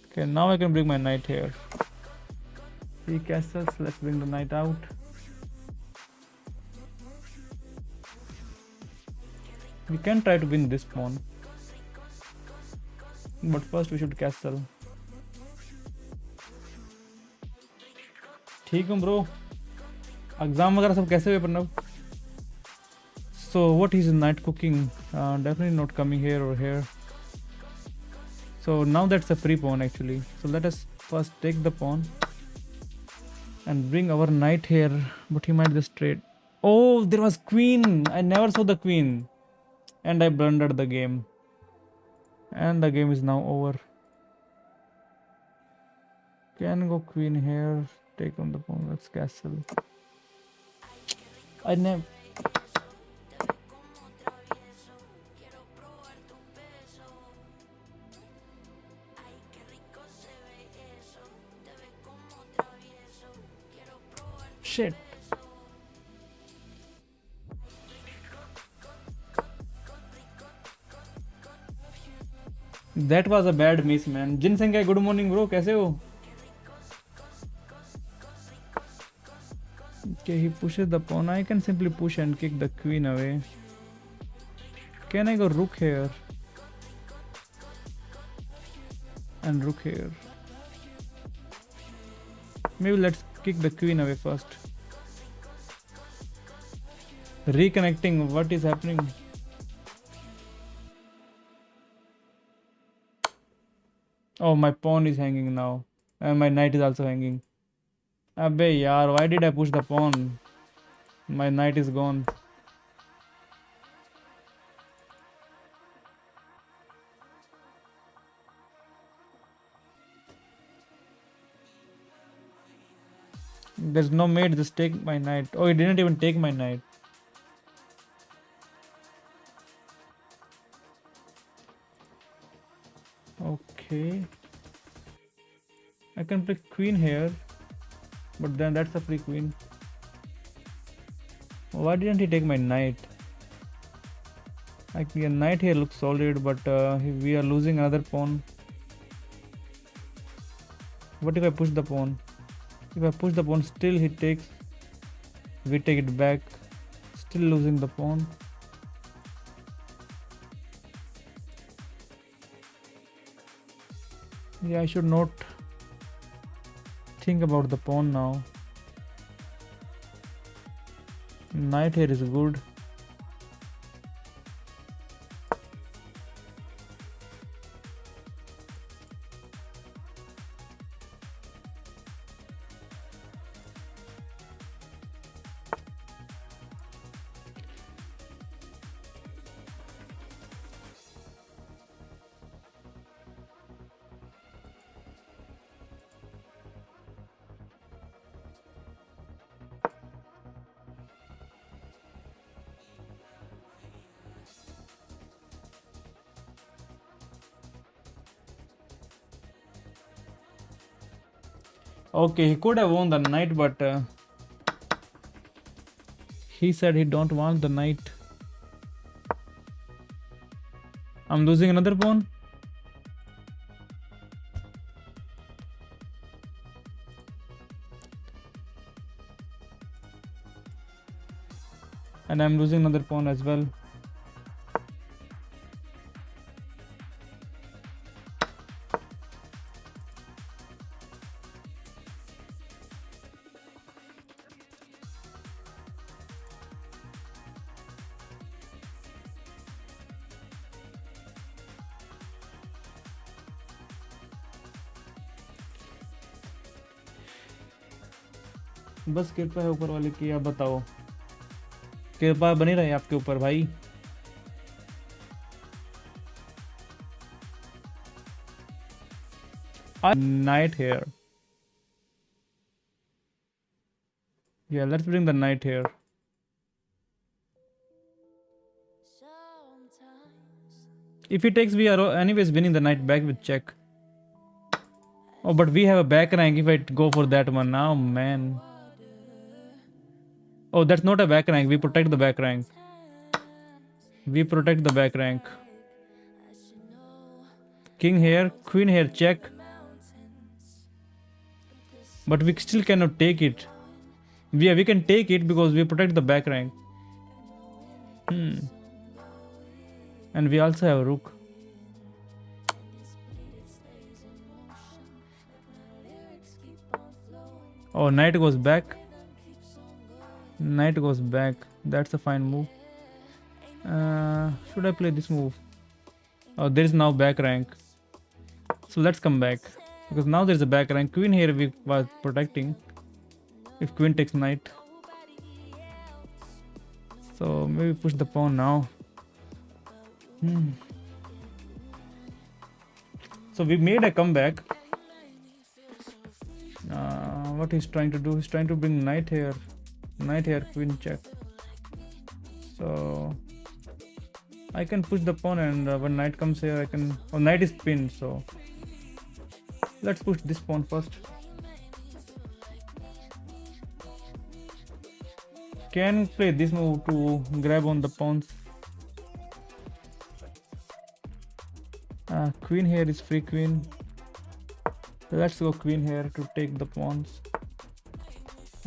Okay, now I can bring my knight here. 3 castles. Let's bring the knight out. We can try to win this pawn, but first we should castle. ठीक हूँ bro. Exam वगैरह सब कैसे हुए Pranav? So what is knight cooking? Definitely not coming here or here. So now that's a free pawn actually. So let us first take the pawn and bring our knight here, but he might just trade. Oh, there was queen. I never saw the queen, and I blundered the game, and the game is now over. Can go queen here. Take on the pawn. Let's castle. I never. Shit. That was a bad miss, man. जिन संख्या, good morning bro, कैसे हो? Okay, he pushes the pawn. I can simply push and kick the queen away. Can I go rook here? And rook here. Maybe let's kick the queen away first. Reconnecting. What is happening? Oh, my pawn is hanging now. And my knight is also hanging. Abbe yaar, why did I push the pawn? My knight is gone. There's no mate, just take my knight. Oh, he didn't even take my knight. Okay. I can play queen here, but then that's a free queen. Why didn't he take my knight? Like, a knight here looks solid, but we are losing another pawn. What if I push the pawn? If I push the pawn, still he takes. We take it back. Still losing the pawn. Yeah, I should not think about the pawn now. Knight here is good. Okay, he could have won the knight, but he said he don't want the knight. I'm losing another pawn. And I'm losing another pawn as well. बस कृपा है ऊपर वाले की, आप बताओ, कृपा बनी रहे आपके ऊपर भाई. Knight here. Yeah, let's bring the knight here. If he takes, we are anyways winning the knight back with check. Oh, but we have a back rank if I go for that one now, man. Oh, that's not a back rank. We protect the back rank. We protect the back rank. King here, queen here, check. But we still cannot take it. We can take it because we protect the back rank. And we also have a rook. Oh, knight goes back. Knight goes back. That's a fine move. Should I play this move? Oh, there is now back rank. So let's come back. Because now there is a back rank. Queen here we was protecting. If queen takes knight. So maybe push the pawn now. So we made a comeback. What he's trying to do, he's trying to bring knight here, queen check. So I can push the pawn, and when knight comes here I can, oh, knight is pinned, so let's push this pawn first. Can play this move to grab on the pawns. Queen here is free queen. Let's go queen here to take the pawns.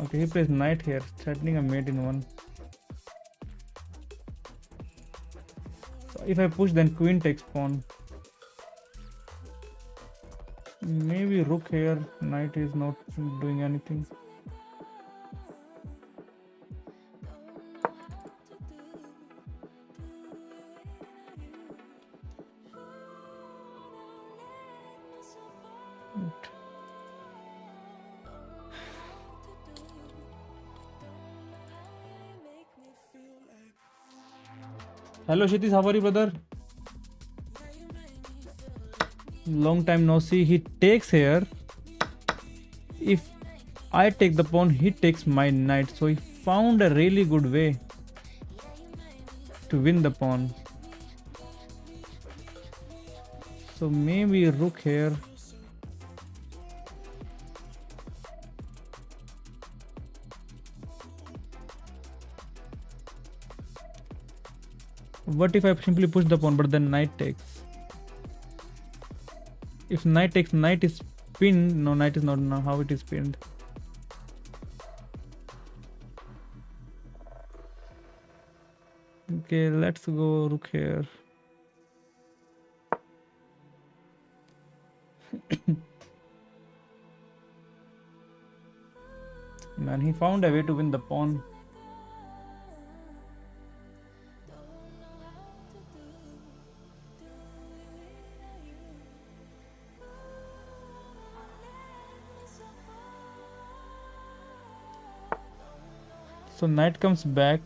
Okay, he plays knight here, threatening a mate in one. So if I push, then queen takes pawn. Maybe rook here. Knight is not doing anything. Hello Kshitij, how are you, brother? Long time no see. He takes here. If I take the pawn, he takes my knight. So he found a really good way to win the pawn. So maybe rook here. What if I simply push the pawn but then knight takes? If knight takes, knight is pinned. No, knight is not. Now how it is pinned? Okay, let's go rook here. Man, he found a way to win the pawn. So knight comes back.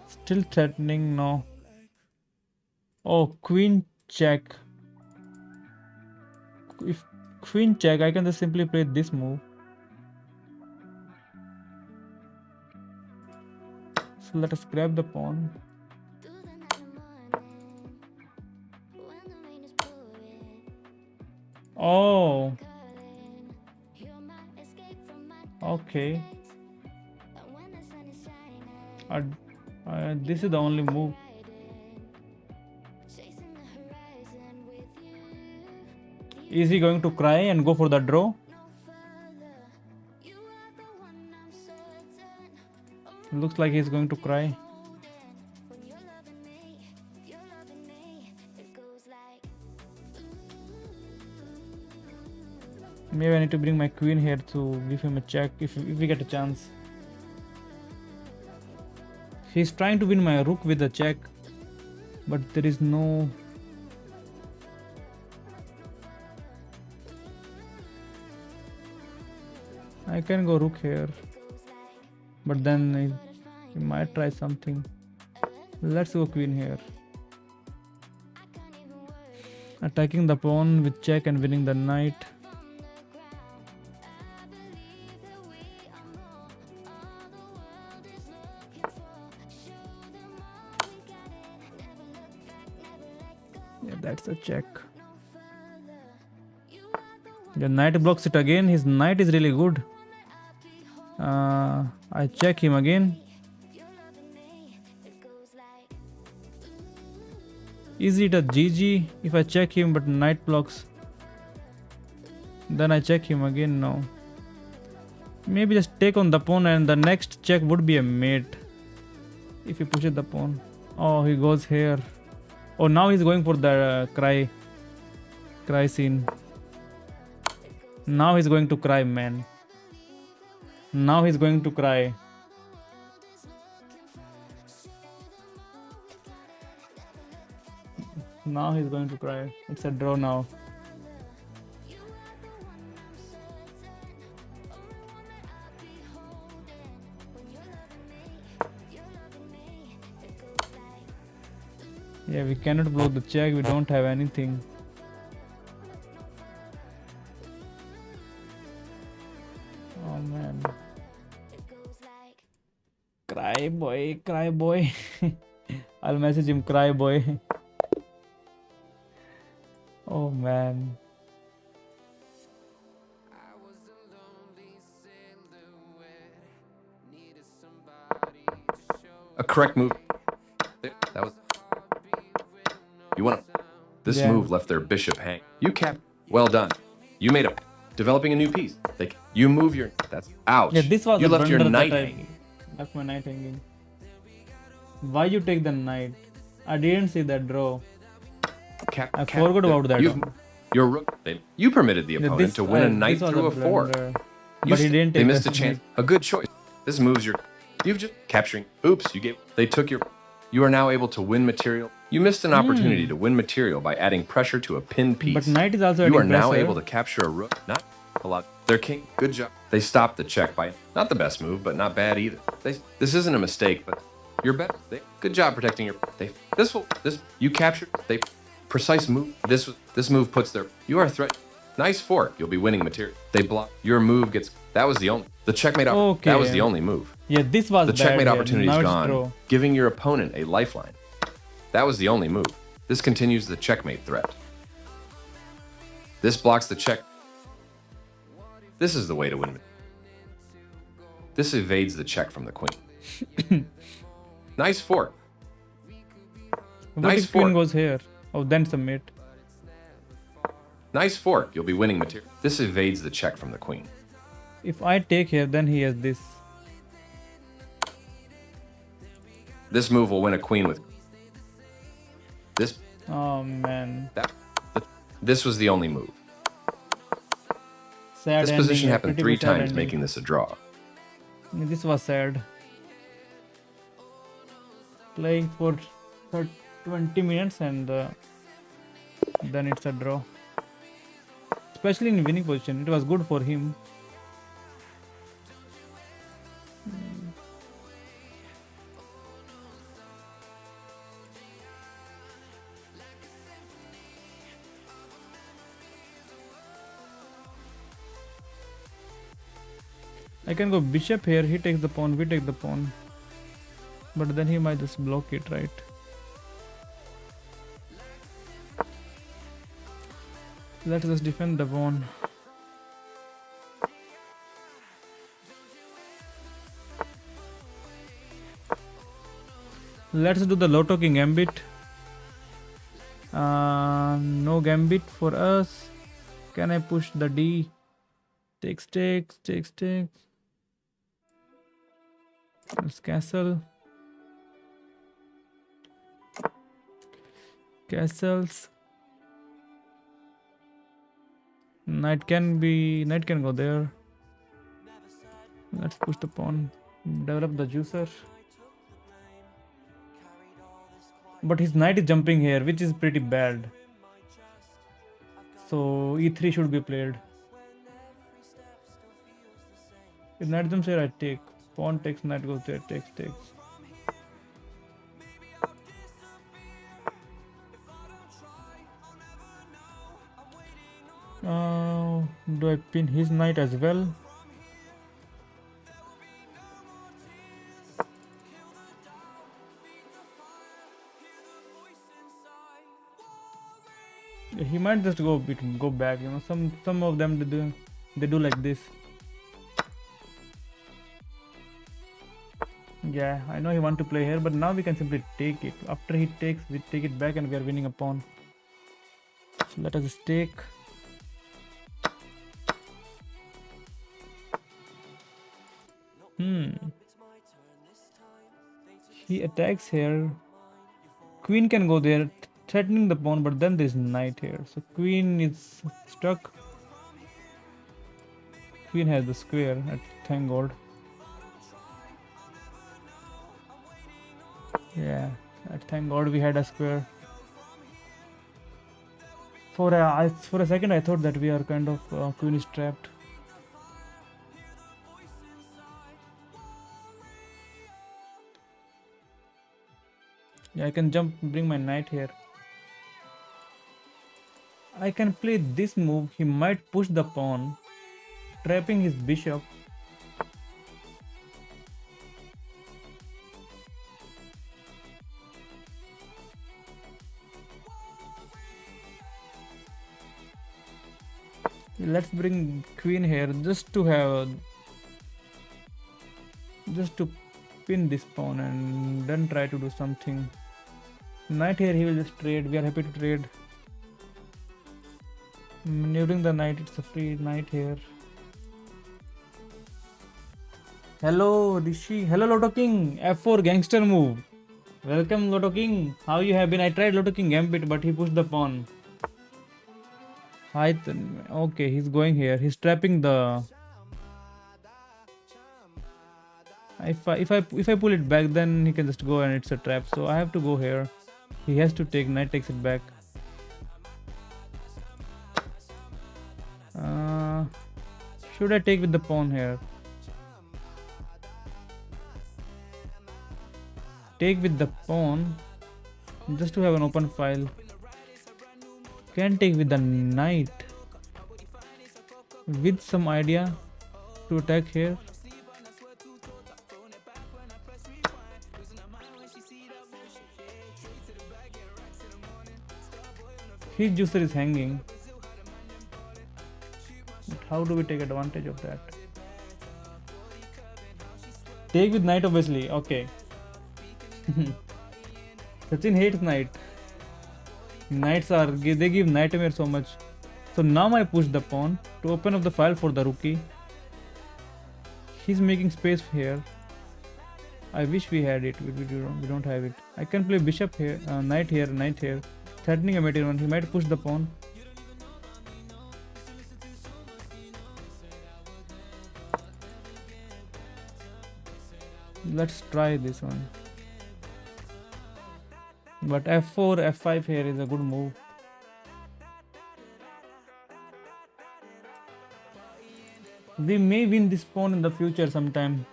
Still threatening, no. Oh, queen check. If queen check, I can just simply play this move. So let us grab the pawn. Oh. Okay. This is the only move. Is he going to cry and go for the draw? Looks like he's going to cry. Maybe I need to bring my queen here to give him a check if we get a chance. He's trying to win my rook with a check, but there is no... I can go rook here, but then he might try something. Let's go queen here. Attacking the pawn with check and winning the knight. Yeah, that's a check. The knight blocks it again. His knight is really good. I check him again. Is it a GG if I check him but knight blocks? Then I check him again. No. Maybe just take on the pawn and the next check would be a mate if he pushes the pawn. Oh, he goes here. Oh, now he's going for the cry scene. Now he's going to cry, man. Now he's going to cry. Now he's going to cry. It's a draw now. Yeah, we cannot block the check. We don't have anything. Oh man. Cry boy, cry boy. I'll message him, cry boy. Oh man. A correct move. That was. You want to. This move left their bishop hang. You cap. Well done. You made a. Developing a new piece. Like you move your. That's ouch. Yeah, this was you left your knight hanging. Left my knight hanging. Why you take the knight? I didn't see that draw. I forgot about that. Your rook. You permitted the opponent to win a knight through a four. But he didn't. They missed a chance. A good choice. This moves your. You've just capturing. Oops, you gave. They took your. You are now able to win material. You missed an opportunity to win material by adding pressure to a pinned piece. But knight is also. You are now able to capture a rook. Not a lot. Their king. Good job. They stopped the check by not the best move, but not bad either. This isn't a mistake, but you're better. Good job protecting your. You captured. Precise move. This move puts their. You are threat. Nice fork. You'll be winning material. They block. Your move gets. That was the only. The checkmate. Okay. That was the only move. Yeah, this was The bad checkmate here. opportunity Now is it's gone, draw. giving your opponent a lifeline. That was the only move. This continues the checkmate threat. This blocks the check. This is the way to win. This evades the check from the queen. Nice fork. What Nice if queen fork. goes here? Oh, then submit. Nice fork. You'll be winning material. This evades the check from the queen. If I take here, then he has this. This move will win a queen with this. Oh man. This was the only move. Sad This ending, position happened pretty 3 sad times, ending. making this a draw. This was sad. Playing for 20 minutes and then it's a draw. Especially in winning position, it was good for him. I can go bishop here, he takes the pawn, we take the pawn. But then he might just block it, right? Let's just defend the pawn. Let's do the Lotto King Gambit. No Gambit for us. Can I push the D? Takes. Let's castle. Castles. Knight can go there. Let's push the pawn. Develop the juicer. But his knight is jumping here, which is pretty bad. So e3 should be played. If knight jumps here, I take. Pawn takes, knight goes there, takes. Do I pin his knight as well? He might just go back, you know. Some of them they do like this. Yeah, I know he want to play here, but now we can simply take it. After he takes, we take it back and we are winning a pawn. So let us take. He attacks here. Queen can go there, threatening the pawn, but then there's knight here. So queen is stuck. Queen has the square, thank God. Yeah, thank God we had a square. For a second I thought that we are kind of queen is trapped. Yeah, I can jump, bring my knight here. I can play this move. He might push the pawn, trapping his bishop. Let's bring queen here just to pin this pawn and then try to do something. Knight here, he will just trade. We are happy to trade. Maneuvering the knight, it's a free knight here. Hello Rishi, hello Lotto King, F4 gangster move. Welcome Lotto King, how you have been? I tried Lotto King Gambit but he pushed the pawn. Okay, he's going here, he's trapping the... If I pull it back, then he can just go and it's a trap, so I have to go here. He has to take, knight takes it back. Should I take with the pawn here? Take with the pawn just to have an open file. Can take with the knight. with some idea to attack here. His juicer is hanging. But how do we take advantage of that? Take with knight, obviously. Okay. Sachin hates knight. Knights are, they give nightmare so much. So now I push the pawn to open up the file for the rookie. He's making space here. I wish we had it. We don't have it. I can play bishop here, knight here, threatening a mate one. He might push the pawn. Let's try this one. But f4, f5 here is a good move. We may win this pawn in the future sometime.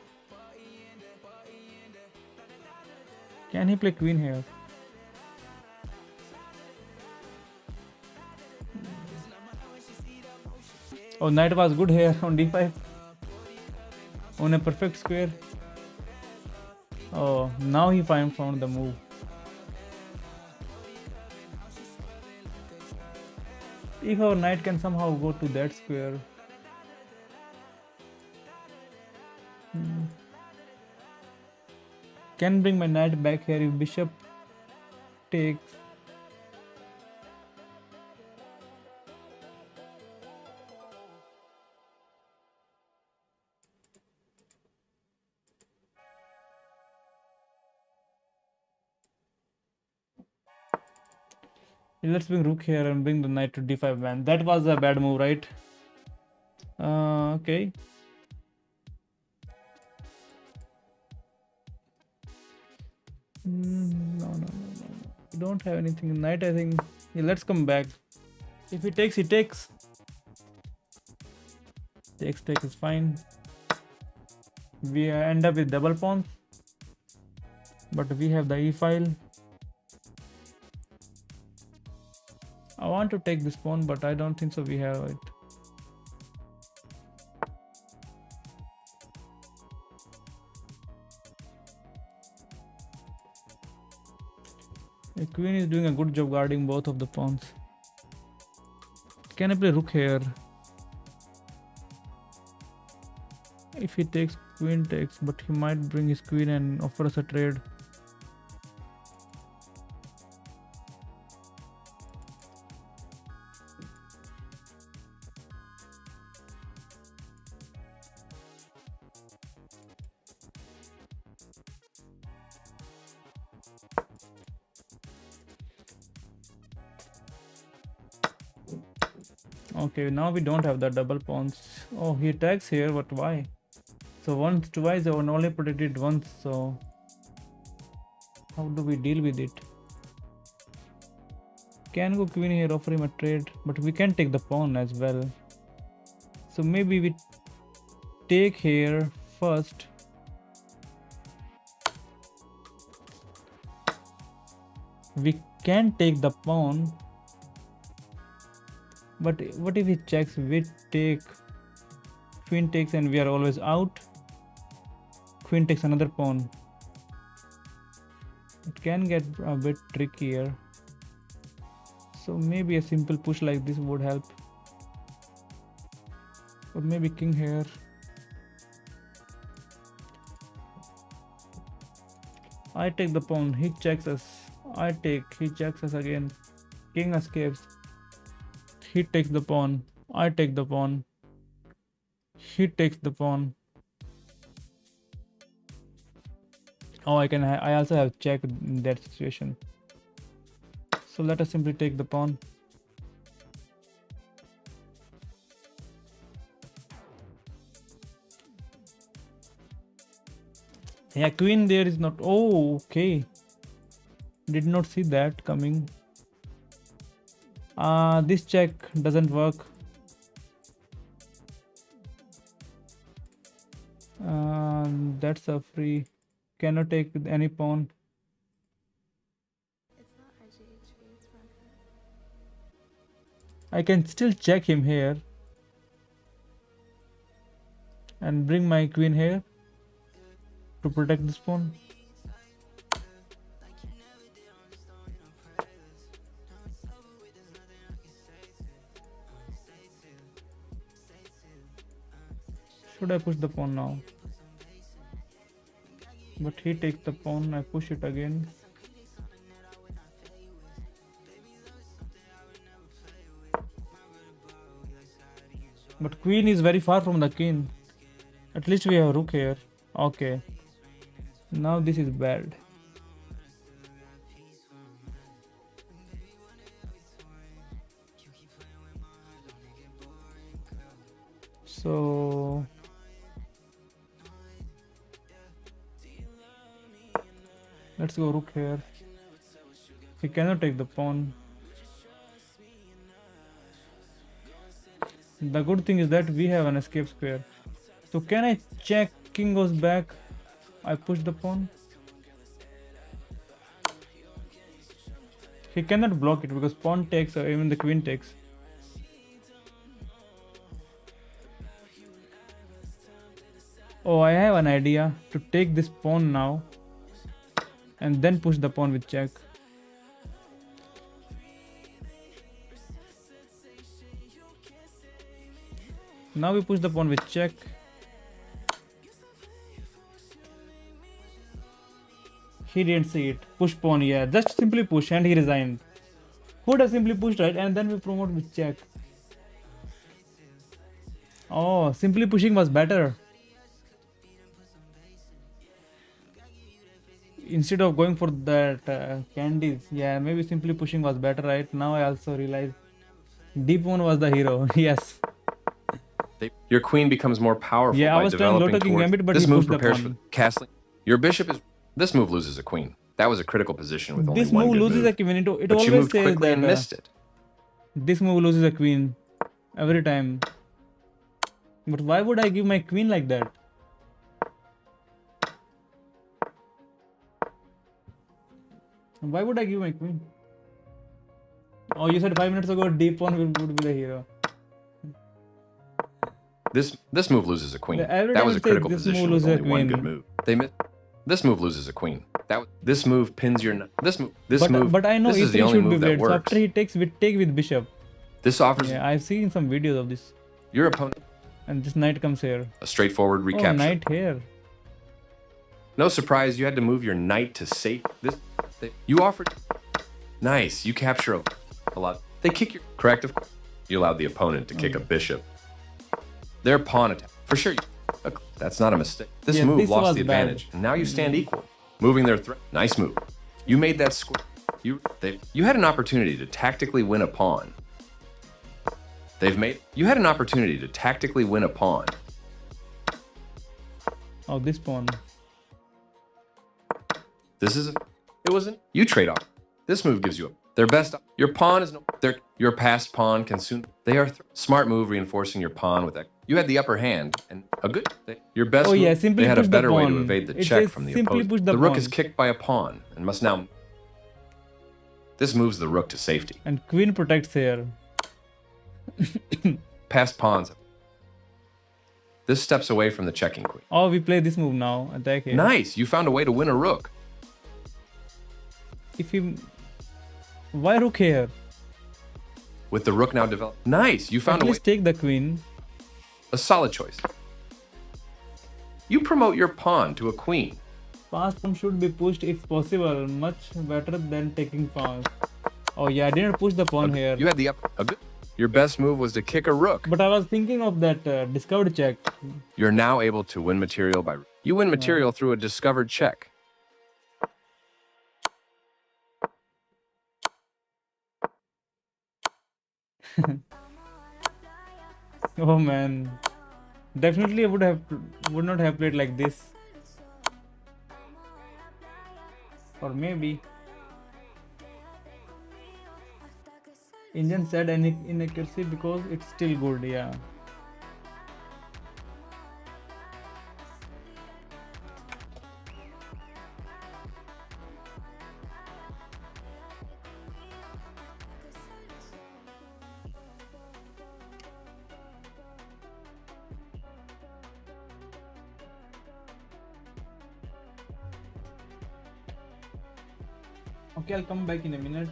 Can he play queen here? Oh, knight was good here on d5. On a perfect square. Oh, now he found the move. If our knight can somehow go to that square. Can bring my knight back here if bishop takes. Let's bring rook here and bring the knight to d5 man. That was a bad move, right? Okay. No. We don't have anything. Knight, I think. Yeah, let's come back. If he takes, he takes. Takes is fine. We end up with double pawns. But we have the e file. I want to take this pawn, but I don't think so we have it. The queen is doing a good job guarding both of the pawns. Can I play rook here? If he takes, queen takes, but he might bring his queen and offer us a trade. Okay, now we don't have the double pawns. Oh, he attacks here, but why? So once, twice, or only protected once, so how do we deal with it? Can go queen here, offer him a trade, but we can take the pawn as well. So maybe we take here first. We can take the pawn. But what if he checks? We take, queen takes, and we are always out. Queen takes another pawn. It can get a bit trickier. So maybe a simple push like this would help. Or maybe king here. I take the pawn, he checks us. I take, he checks us again. King escapes. He takes the pawn. I take the pawn. He takes the pawn. Oh, I also have check in that situation. So let us simply take the pawn. Yeah, queen there is not. Oh, okay. Did not see that coming. This check doesn't work. That's a free. Cannot take with any pawn. I can still check him here. and bring my queen here to protect this pawn. Should I push the pawn now? But he takes the pawn, I push it again. But queen is very far from the king. At least we have rook here. Okay. Now this is bad. So let's go rook here. He cannot take the pawn. The good thing is that we have an escape square. So can I check? King goes back. I push the pawn. He cannot block it because pawn takes or even the queen takes. Oh, I have an idea to take this pawn now and then push the pawn with check. Now we push the pawn with check. He didn't see it. Push pawn, yeah. Just simply push and he resigned. Would have simply pushed, right? And then we promote with check. Oh, simply pushing was better. Instead of going for that candies, yeah, maybe simply pushing was better, right? Now I also realize deep pawn was the hero. Yes. Your queen becomes more powerful Yeah, by I was trying developing Loto King Gambit, but this he move pushed the prepares for pawn. castling. Your bishop is. This move loses a queen. That was a critical position with only This one move good loses move. a queen. It But you always moved says quickly that and missed it. this move loses a queen every time. But why would I give my queen like that? Why would I give my queen? Oh, you said 5 minutes ago deep pawn would be the hero. This move loses a queen. Every That time was a it says critical this move position with loses a only one good queen. move. They missed. This move loses a queen. This move pins your. This move. But I know this is the E3 only should be move that played. So works. after he takes, we take with bishop. This offers Yeah, I've seen some videos of this. your opponent And this knight comes here. a straightforward Oh, recapture. knight here. No surprise, you had to move your knight to safe. You offered. Nice, you capture a lot. They kick your correct. Of course, you allowed the opponent to kick a bishop. Their pawn attack for sure. That's not a mistake. This Yeah, move this lost was the advantage, and now you stand equal. Moving their threat. Nice move. You made that square. You had an opportunity to tactically win a pawn. You had an opportunity to tactically win a pawn. Oh, this pawn. It wasn't. You trade off. This move gives you their best. Your pawn is your passed pawn can soon. They are smart move reinforcing your pawn with that. You had the upper hand and a good. Your best. Oh, yeah, move, simply they had a push the better way to pawn. evade the It check says from the simply opponent. push the rook pawn. is kicked by a pawn and must now. This moves the rook to safety. And queen protects here. Passed pawns. This steps away from the checking queen. Oh, we play this move now. Attack here. Nice, you found a way to win a rook. If he... Why rook here? With the rook now developed. Nice, you found At a way. least take the queen. A solid choice. You promote your pawn to a queen. Passed pawn should be pushed if possible. Much better than taking pawns. Oh yeah, I didn't push the pawn here. You had the Your best move was to kick a rook. But I was thinking of that discovered check. You're now able to win material by. You win material through a discovered check. Oh man. Definitely I would not have played like this. Or maybe. Indian said any inaccuracy because it's still good, yeah. Okay, I'll come back in a minute.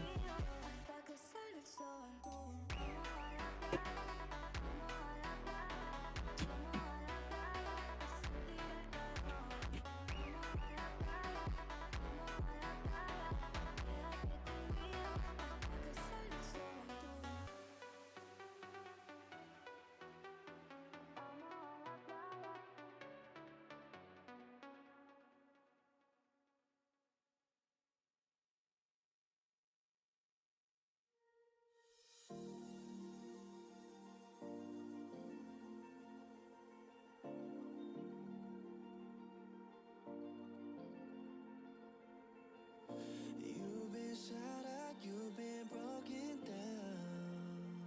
You've been shattered, you've been broken down.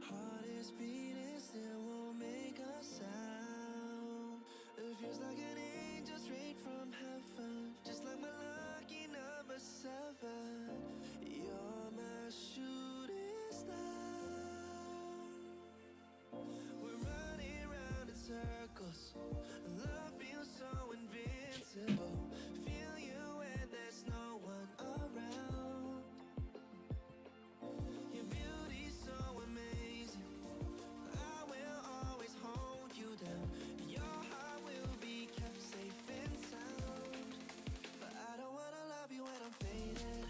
Heart is beating, still won't make a sound. It feels like an angel straight from heaven, just like my lucky number 7. You're my shooting star. We're running round in circles. Love feels so invincible. Feel you when there's no one around. Your beauty's so amazing. I will always hold you down. Your heart will be kept safe and sound. But I don't wanna love you when I'm faded.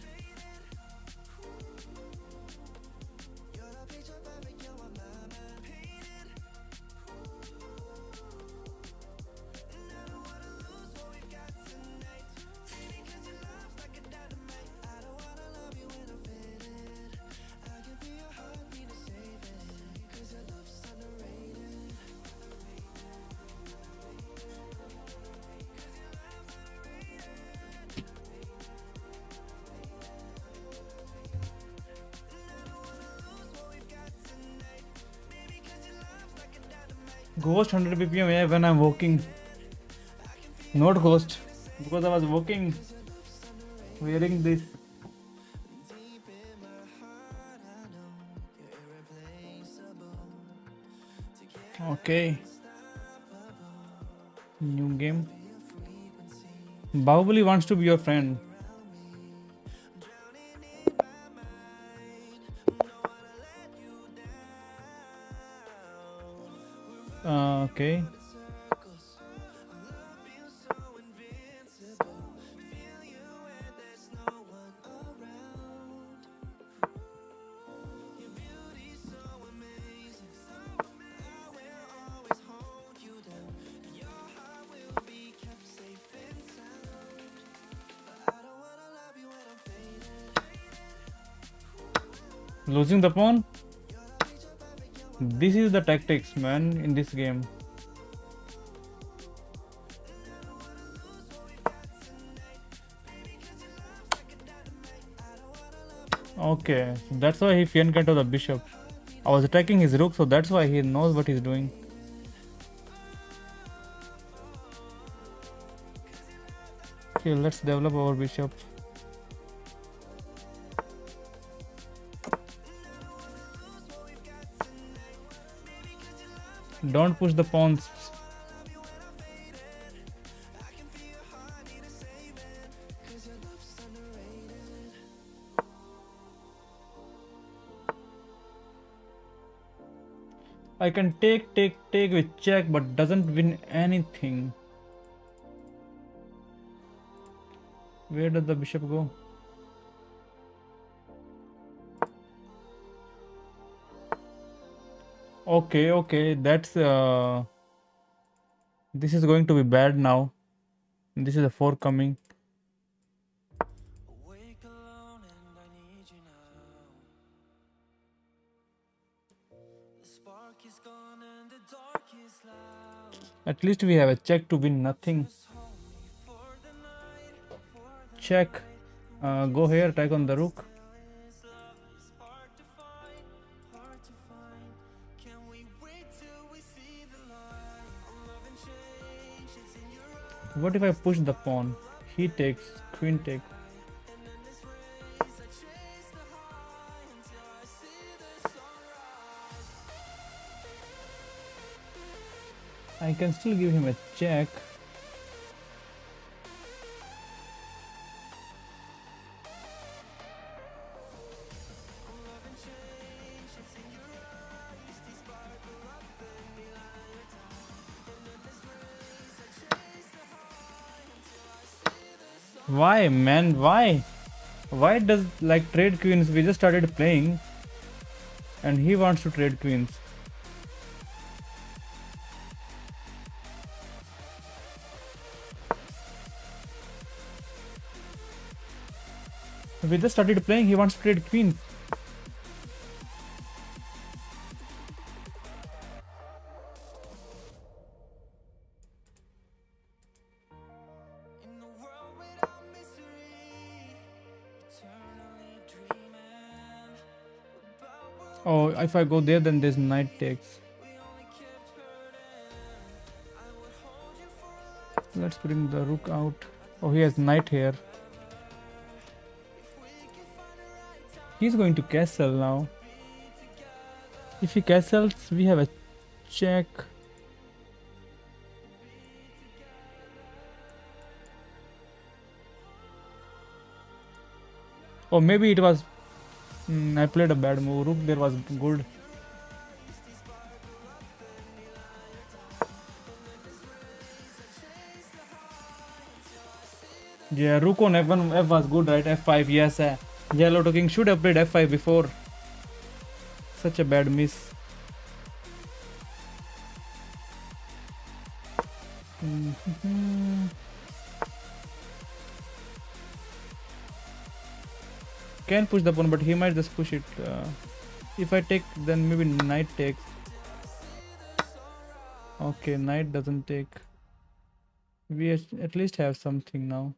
You're the picture perfect, you're what my mind painted. And I don't wanna lose what we've got tonight. Baby, 'cause your love's like a dynamite. I don't wanna love you when I'm faded. I can feel your heartbeat to save it. 'Cause your love's underrated. 'Cause your love's underrated. And I don't wanna lose what we've got tonight. Baby, 'cause your love's like a dynamite. Ghost 100 BPM yeah, when I'm walking. Not ghost. Because I was walking wearing this. Deep in my heart, I know you're irreplaceable. Together Okay. unstoppable. New game. Your frequency Bahubali wants to be your friend. around me. I'm drowning in my mind. Don't wanna let you down. Okay. We're circles. Love feels so invincible. Feel you when there's no one around. Your beauty's so amazing. I will always hold you down. Your heart will be kept safe and sound. But I don't wanna love you when I'm faded. Losing the pawn. You're the picture perfect, you're what This is the tactics, man, in this game. Okay, that's why he fianced to the bishop. I was attacking his rook, so that's why he knows what he's doing. Okay, let's develop our bishop. Don't push the pawns. I can take with check, but doesn't win anything. Where does the bishop go? Okay, that's this is going to be bad now. This is a 4 coming. Awake alone and I need you now. The spark is gone and the dark is loud. At least we have a check to win nothing. Just hold me for the night, for the Check. Go here, attack on the rook. silence. Love is hard to find, hard to find. Can we wait till we see the light? Love and change, it's in your eyes. What if I push the pawn? He takes, queen take. And in this race, I chase the high until I see the sunrise. I can still give him a check. Why, man? Why? Why does like trade queens? We just started playing, and he wants to trade queens. We just started playing. He wants to trade queens. In the world without misery, eternally dreaming about what Oh, if I go there, then there's knight takes. we only kept hurting. I would hold you for Let's bring the rook out. Oh, he has knight here. He's going to castle now. If he castles, we have a check. Or maybe it was... I played a bad move. Rook there was good. Yeah, rook on f1 f was good, right? f5, yes. Yellow to king should have played f5 before. Such a bad miss. Can push the pawn, but he might just push it. If I take, then maybe knight takes. Okay, knight doesn't take. We at least have something now.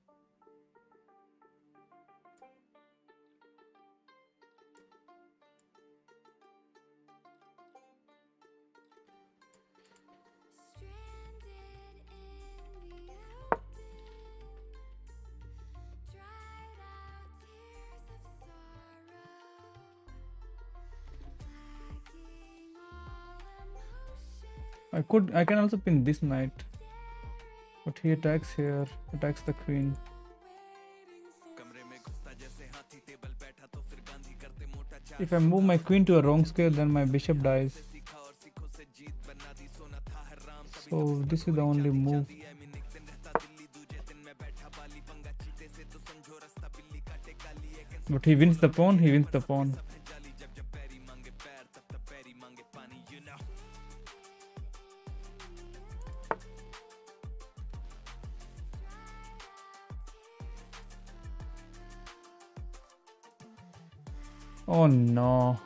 I can also pin this knight. But he attacks here, attacks the queen. If I move my queen to a wrong square, then my bishop dies. So this is the only move. But he wins the pawn, he wins the pawn. Oh no.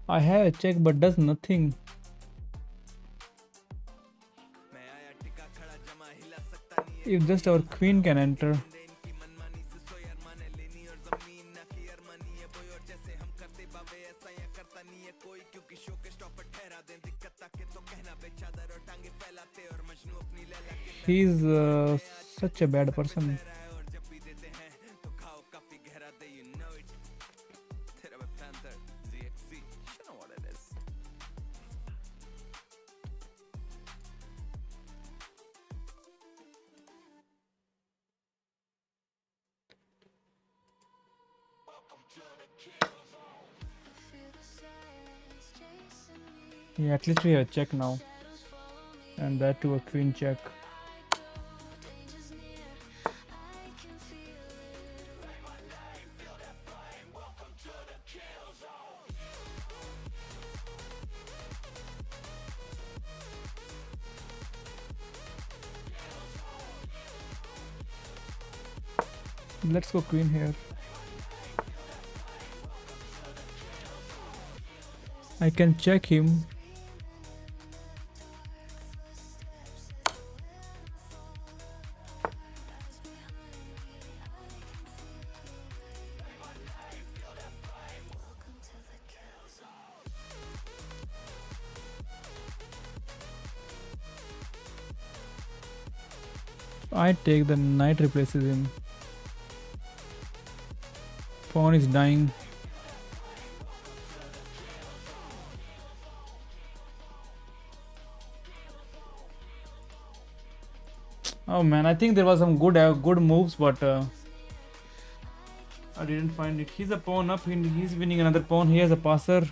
I have a check but does nothing. If just our queen can enter. He's such a bad person. Yeah, at least we have a check now. And that to a queen check. Let's go queen here. I can check him. I take the knight replaces him. Pawn is dying. Oh man, I think there was some good moves, but I didn't find it. He's a pawn up. He's winning another pawn. He has a passer.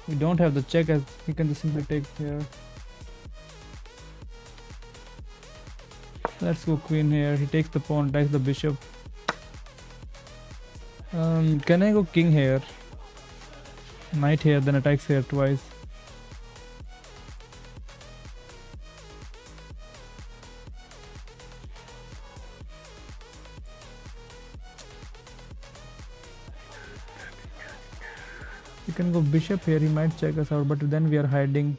We don't have the check, as he can just simply take here. Let's go queen here. He takes the pawn, takes the bishop. Can I go king here? Knight here, then attacks here twice. You can go bishop here. He might check us out, but then we are hiding.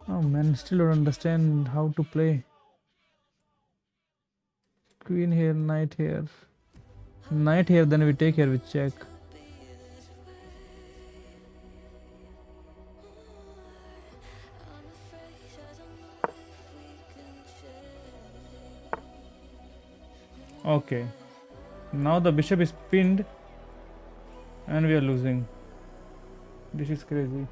Oh man, still don't understand how to play. Queen here, knight here. Knight here, then we take here with check. Okay. Now the bishop is pinned and we are losing. This is crazy.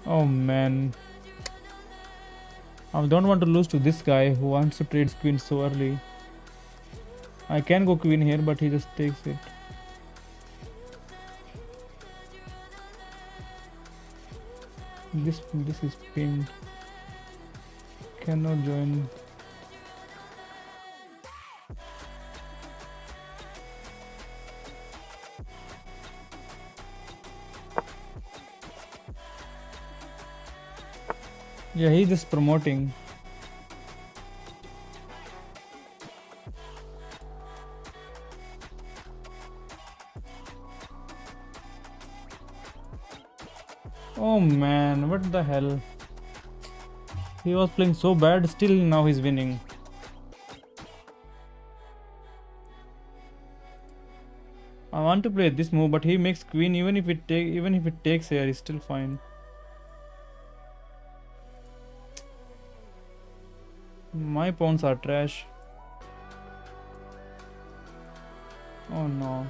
Oh man, I don't want to lose to this guy who wants to trade queen so early. I can go queen here, but he just takes it. This is pinned. Cannot join. Yeah, he's just promoting. Oh man, what the hell? He was playing so bad, still now he's winning. I want to play this move, but he makes queen. Even if it takes here, he's still fine. My pawns are trash. Oh no.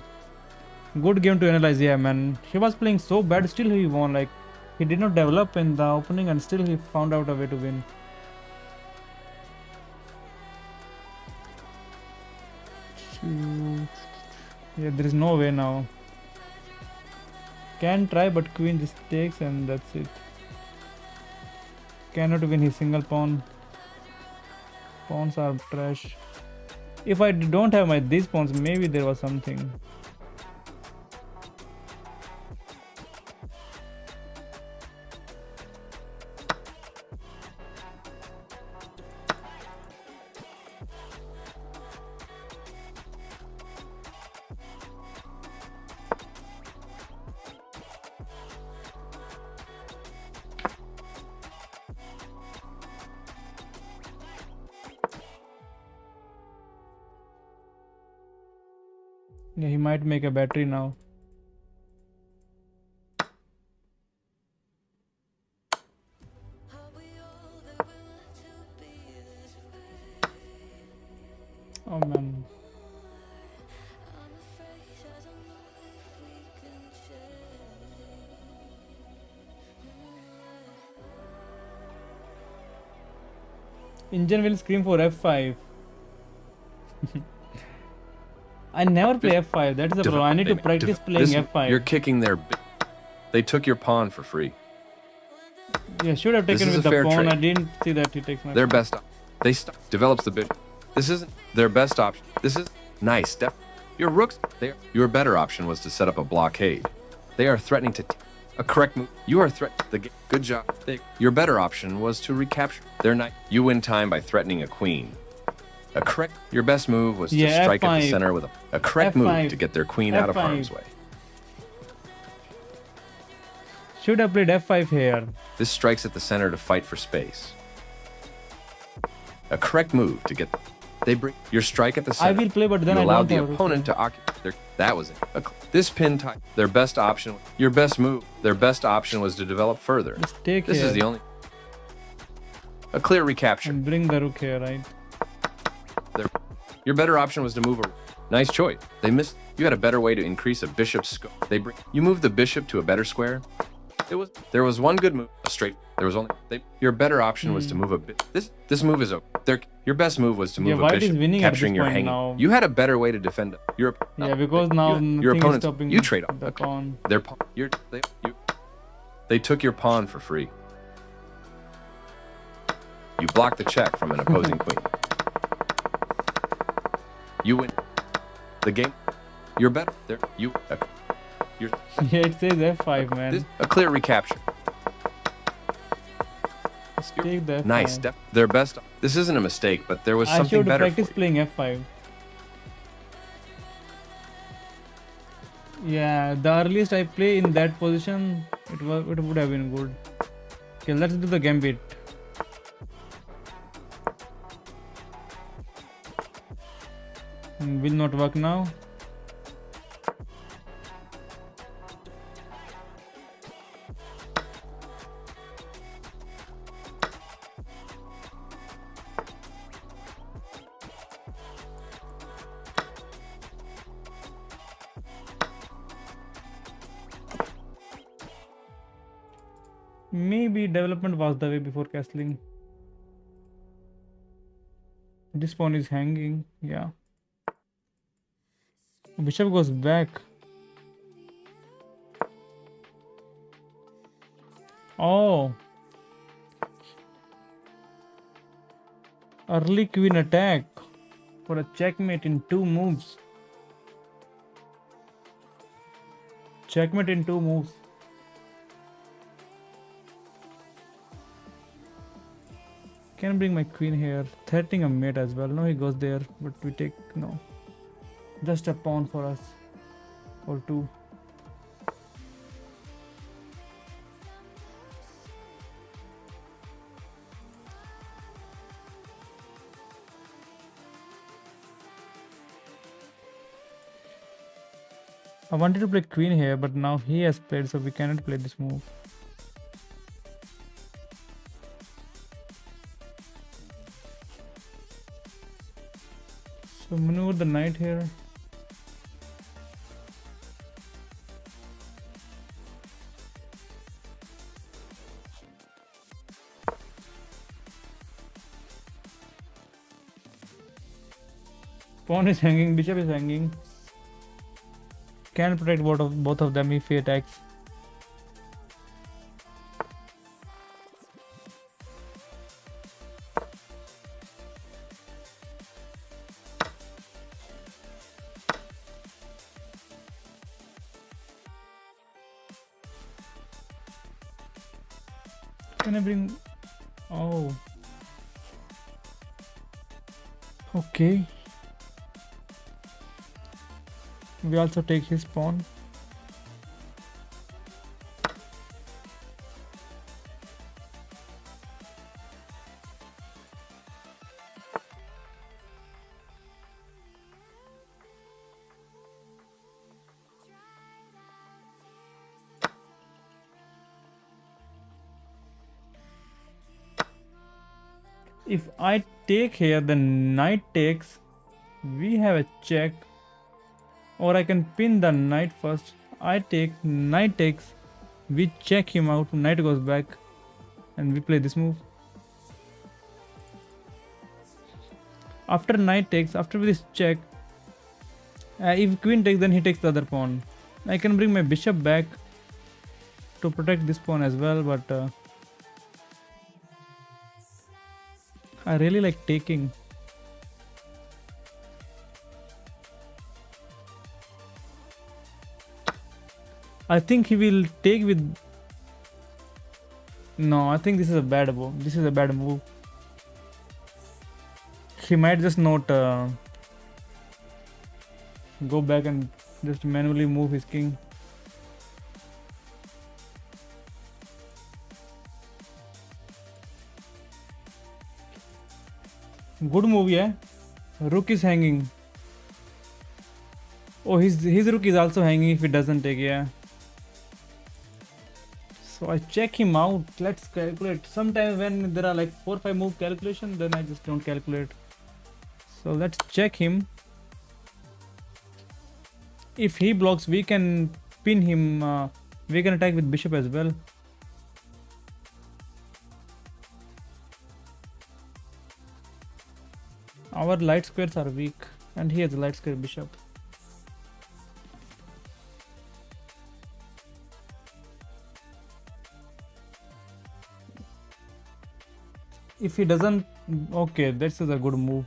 Good game to analyze, yeah man. He was playing so bad, still he won. Like, he did not develop in the opening and still he found out a way to win. Shoot. Yeah, there is no way now. Can try, but queen just takes and that's it. Cannot win his single pawn. Pawns are trash. If I don't have these pawns, maybe there was something. Yeah, he might make a battery now. Oh man. Engine will scream for F5. I never play F5. That is a problem. I need to practice playing F5. You're kicking their. They took your pawn for free. Yeah, should have taken with the pawn. I didn't see that he takes my. Their best. They develops the bishop. This isn't their best option. This is nice. Your rooks. Your better option was to set up a blockade. They are threatening to. A correct move. You are good job. Your better option was to recapture their knight. You win time by threatening a queen. Your best move was to strike at the center with a correct move to get their queen out of harm's way. Should have played f5 here. This strikes at the center to fight for space. A correct move to get. They bring your strike at the center. I will play, but then you I allowed don't the have opponent to occupy. That was it. This pin tie. Their best option. Your best move. Their best option was to develop further. Just take This here. is the only. A clear recapture. And bring the rook here, right? Your better option was to move a. Nice choice. They missed. You had a better way to increase a bishop's scope. You moved the bishop to a better square. There was one good move. A straight. There was only. Your better option was to move a bit. This move is a. Your best move was to move a white bishop, is winning at capturing this your point hanging. now. You had a better way to defend. Yeah, because now your nothing is opponents. stopping You trade off. the pawn. Their pawn. They took your pawn for free. You blocked the check from an opposing queen. You win the game. You're better. There. You're. Yeah, it says f5, man. A clear recapture. Just take the f5. Nice. Their best. This isn't a mistake, but there was I something should better practice for you. playing f5. Yeah, the earliest I play in that position, it would have been good. Okay, let's do the gambit. Will not work now. Maybe development was the way before castling. This pawn is hanging, yeah. Bishop goes back. Oh. Early queen attack for a checkmate in 2 moves. Checkmate in 2 moves. Can bring my queen here, threatening a mate as well. No, he goes there, but we take no. Just a pawn for us, or 2. I wanted to play queen here, but now he has played, so we cannot play this move. So maneuver the knight here. Pawn is hanging, bishop is hanging. Can protect both of them if he attacks. Can I bring? Oh. Okay. We also take his pawn. If I take here, the knight takes. We have a check. Or I can pin the knight first. I take, knight takes. We check him out. Knight goes back. And we play this move. After knight takes, after this check. If queen takes, then he takes the other pawn. I can bring my bishop back to protect this pawn as well, but I really like taking. I think he will take with. No, I think this is a bad move. This is a bad move. He might just not go back and just manually move his king. Good move, yeah. Rook is hanging. Oh, his rook is also hanging if he doesn't take, yeah. So I check him out. Let's calculate. Sometimes when there are like 4-5 move calculation, then I just don't calculate. So let's check him. If he blocks, we can pin him. We can attack with bishop as well. Our light squares are weak, and he has a light square bishop. If he doesn't, okay, this is a good move.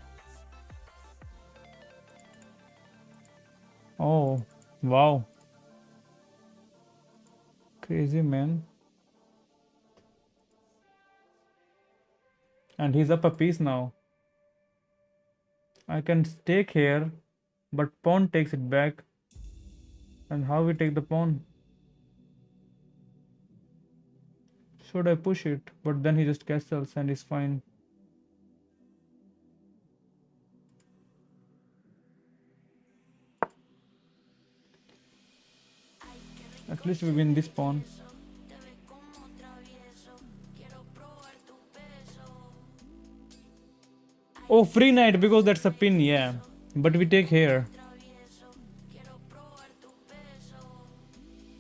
Oh, wow. Crazy, man. And he's up a piece now. I can take here, but pawn takes it back. And how we take the pawn? Should I push it? But then he just castles and is fine. At least we win this pawn. Oh, free knight because that's a pin, yeah. But we take here.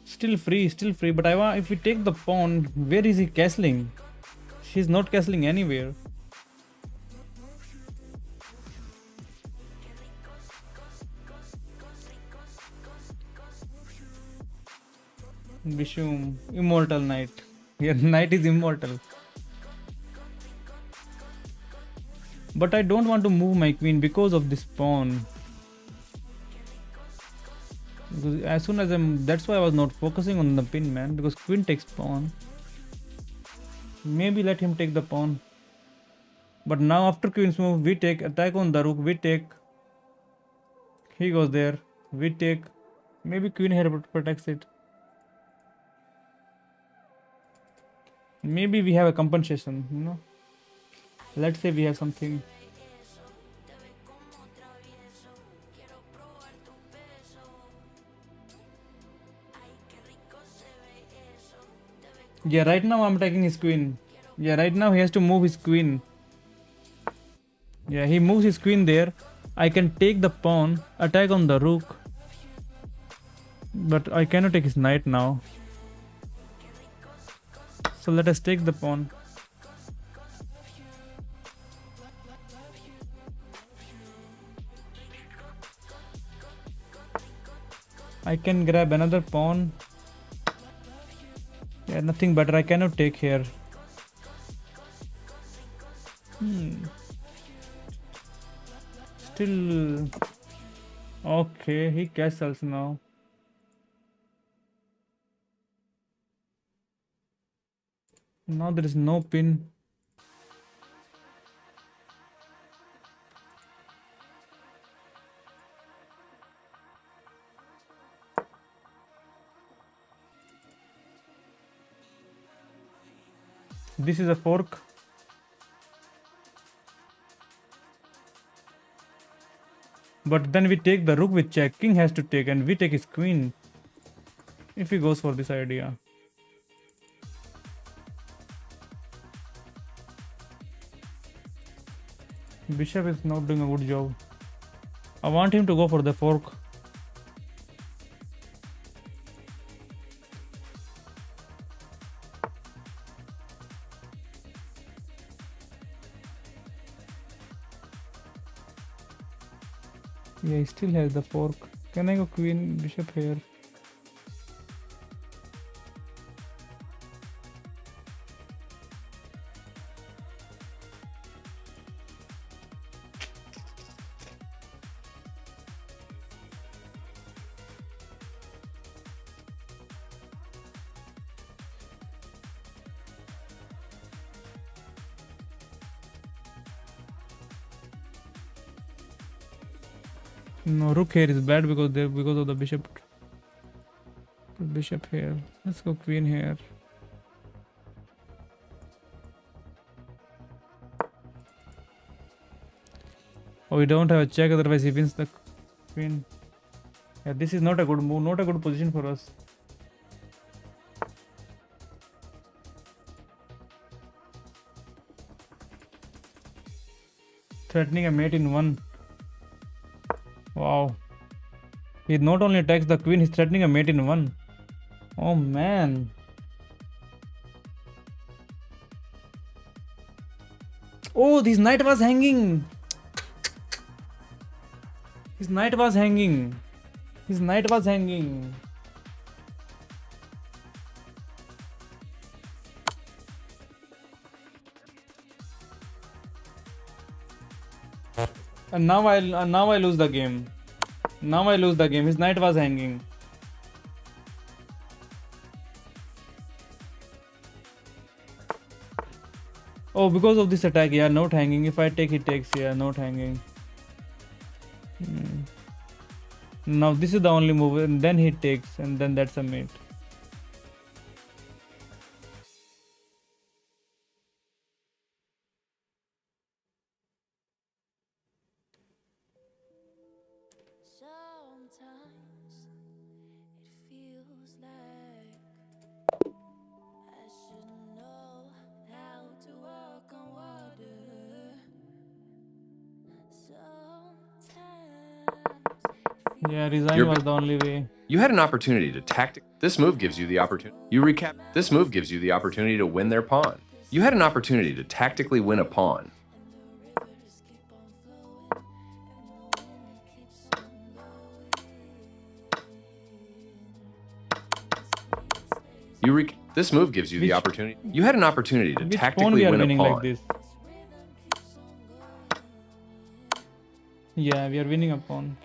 Still free. But I want, if we take the pawn, where is he castling? She's not castling anywhere. Bishum, immortal knight. Your knight is immortal. But I don't want to move my queen because of this pawn. Because as soon as that's why I was not focusing on the pin, man. Because queen takes pawn. Maybe let him take the pawn. But now after queen's move, we take attack on the rook. We take. He goes there. We take. Maybe queen here protects it. Maybe we have a compensation, you know. Let's say we have something. Yeah, right now I'm attacking his queen. Yeah, right now he has to move his queen. Yeah, he moves his queen there. I can take the pawn, attack on the rook. But I cannot take his knight now. So let us take the pawn. I can grab another pawn. Yeah, nothing better. I cannot take here. Still. Okay, he castles now. Now there is no pin. This is a fork. But then we take the rook with check. King has to take and we take his queen. If he goes for this idea. Bishop is not doing a good job. I want him to go for the fork. Yeah, he still has the fork. Can I go queen, bishop here? No, rook here is bad because of the bishop. Put bishop here. Let's go queen here. Oh, we don't have a check, otherwise he wins the queen. Yeah, this is not a good move, not a good position for us. Threatening a mate in one. Wow. He not only attacks the queen, he's threatening a mate in one. Oh man. Oh, this knight was hanging. His knight was hanging. His knight was hanging. And now I lose the game. Now I lose the game. His knight was hanging. Oh, because of this attack, yeah, not hanging. If I take, he takes, yeah, not hanging. Now this is the only move, and then he takes, and then that's a mate. Sometimes it feels like I should know how to walk on water. Sometimes Yeah, resign was the only way. You had an opportunity to tactic. This move gives you the opportunity. You recap. This move gives you the opportunity to win their pawn. You had an opportunity to tactically win a pawn. This move gives you the opportunity. You had an opportunity to Which pawn tactically we are win a winning pawn. like this? Yeah, we are winning a pawn.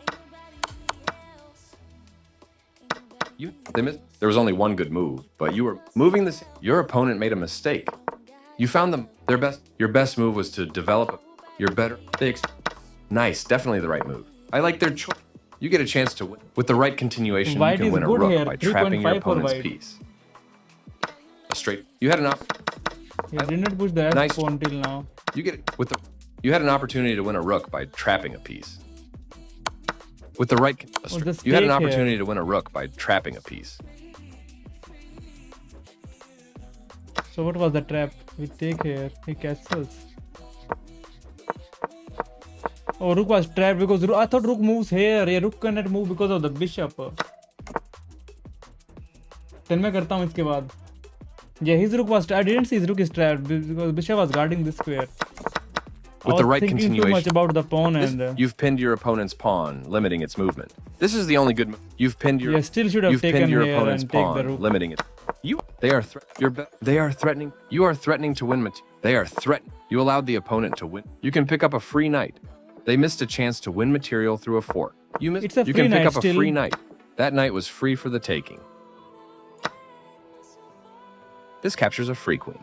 There was only one good move, but you were moving this. Your opponent made a mistake. You found them their best. Your best move was to develop your better. Nice, definitely the right move. I like their choice. You get a chance to win. With the right continuation, White you can is win a good rook here, by trapping your 3.5 for opponent's white. piece. A straight. You had an op. He did not push the F Nice. pawn till now. You get it with the. You had an opportunity to win a rook by trapping a piece. With the right. the You had an stake opportunity here. to win a rook by trapping a piece. So what was the trap? We take here. He castles. Oh, rook was trapped because I thought rook moves here. Yeah, rook cannot move because of the bishop. Then मैं करता हूँ इसके बाद. Yeah, his rook was. I didn't see his rook is trapped because bishop was guarding this square. With the right thinking too continuation. much about the pawn and. You've pinned your opponent's pawn, limiting its movement. This is the only good move. You've pinned your. Yeah, still should have You've taken pinned your here opponent's and take the pawn, rook. limiting it. They are threatening. You are threatening to win. They are threatening. You allowed the opponent to win. You can pick up a free knight. They missed a chance to win material through a fork. You missed. It's a You free can pick knight up a still. free knight. That knight was free for the taking. This captures a free queen.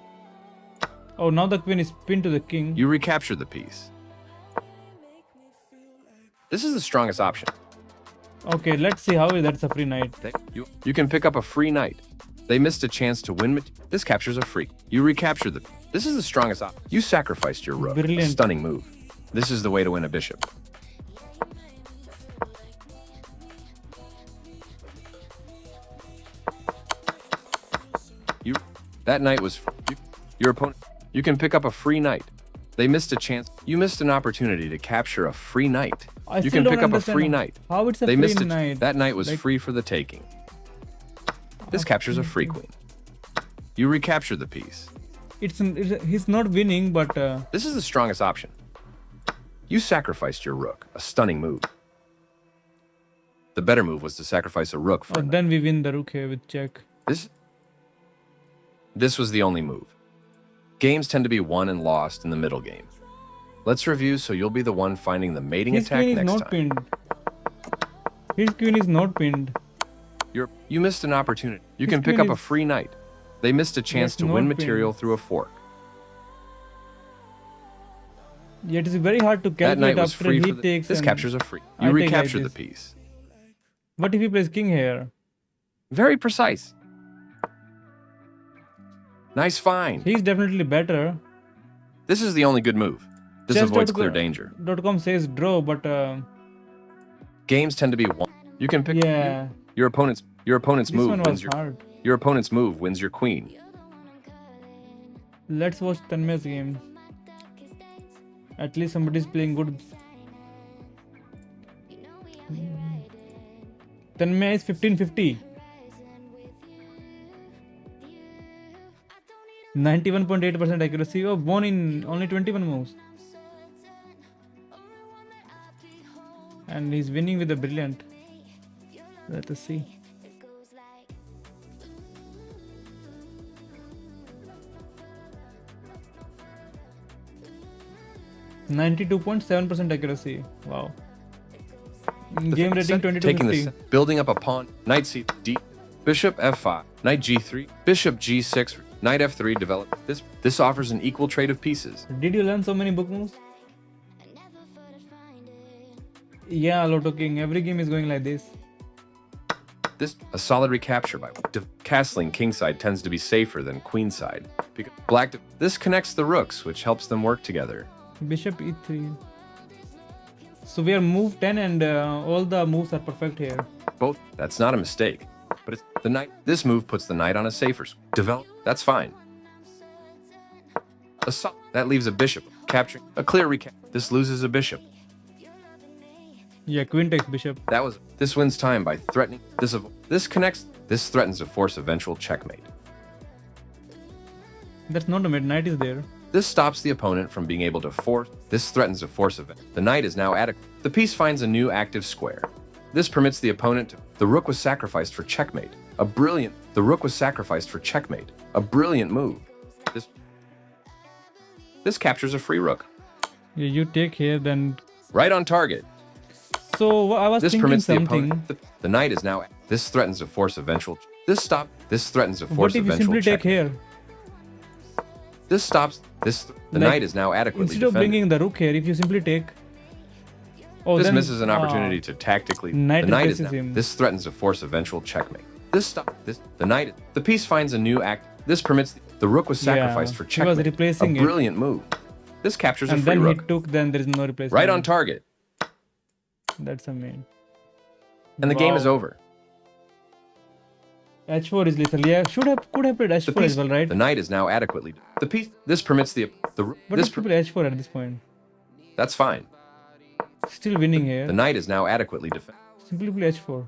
Oh, now the queen is pinned to the king. You recapture the piece. This is the strongest option. Okay, let's see how that's a free knight. You can pick up a free knight. They missed a chance to win. This captures a free. You recapture the. This is the strongest option. You sacrificed your rook. A Brilliant. stunning move. This is the way to win a bishop. That knight was. Your opponent. You can pick up a free knight. They missed a chance. You missed an opportunity to capture a free knight. I You still can don't pick up a understand free knight. How it's a They free missed it. knight. That knight was Like- free for the taking. This captures a free queen. You recapture the piece. He's not winning, but This is the strongest option. You sacrificed your rook, a stunning move. The better move was to sacrifice a rook for a knight. then we win the rook here with check. This was the only move. Games tend to be won and lost in the middle game. Let's review so you'll be the one finding the mating His attack queen is next not time. pinned. His queen is not pinned. You missed an opportunity. You His can pick queen up a is- free knight. They missed a chance Yes, to not win pinned. material through a fork. Yet it's very hard to That calculate knight was after free he for the. takes. This and captures a free. I You take like recapture the this. piece. What if he plays king here? Very precise. Nice find. He's definitely better. This is the only good move. This avoids clear danger. .com says draw, but Games tend to be one. You can pick yeah, your opponent's this move one wins was hard. your opponent's move wins your queen. Let's watch Tanmay's game. At least somebody's playing good. Tanmay is 1550. 91.8% accuracy. Oh, won in only 21 moves. And he's winning with a brilliant. Let us see. .7% accuracy. Wow. Game rating 20 to Taking 50. this, building up a pawn, knight c d, bishop f5, knight g3, bishop g6, knight f3. Develop this offers an equal trade of pieces. Did you learn so many book moves? Yeah, Lotto King. Every game is going like this. This a solid recapture by castling kingside tends to be safer than queenside. Because this connects the rooks, which helps them work together. Bishop e3. So we are move 10 and all the moves are perfect here. Both. That's not a mistake. But it's the knight. This move puts the knight on a safer develop. That's fine. That leaves a bishop. Capturing a clear recap. This loses a bishop. Yeah, queen takes bishop. This wins time by threatening this connects. This threatens to force eventual checkmate. That's not a mate. Knight is there. This stops the opponent from being able to force. This threatens a force event. The knight is now adequate. The piece finds a new active square. This permits the opponent to. The rook was sacrificed for checkmate. The rook was sacrificed for checkmate. A brilliant move. This captures a free rook. Yeah, you take here, then. Right on target. So I was thinking something. The knight is now. This threatens to force eventual. This threatens to force what if you eventual simply take here? This stops. The knight is now adequately instead of defended. bringing the rook here, if you simply take. Oh, this then, misses an opportunity to tactically. Knight the knight is now. him. This threatens to force eventual checkmate. The knight. The piece finds a new act. This permits the rook was sacrificed for he checkmate. was replacing a brilliant move. This captures and a free then rook. he took. Then there is no replacement. Right on target. That's a main. And the game is over. H4 is lethal. Yeah, could have played H4 as well, right? The knight is now adequately. The piece. This permits the. But this play H4 at this point. That's fine. Still winning here. The knight is now adequately defended. Simply play H4.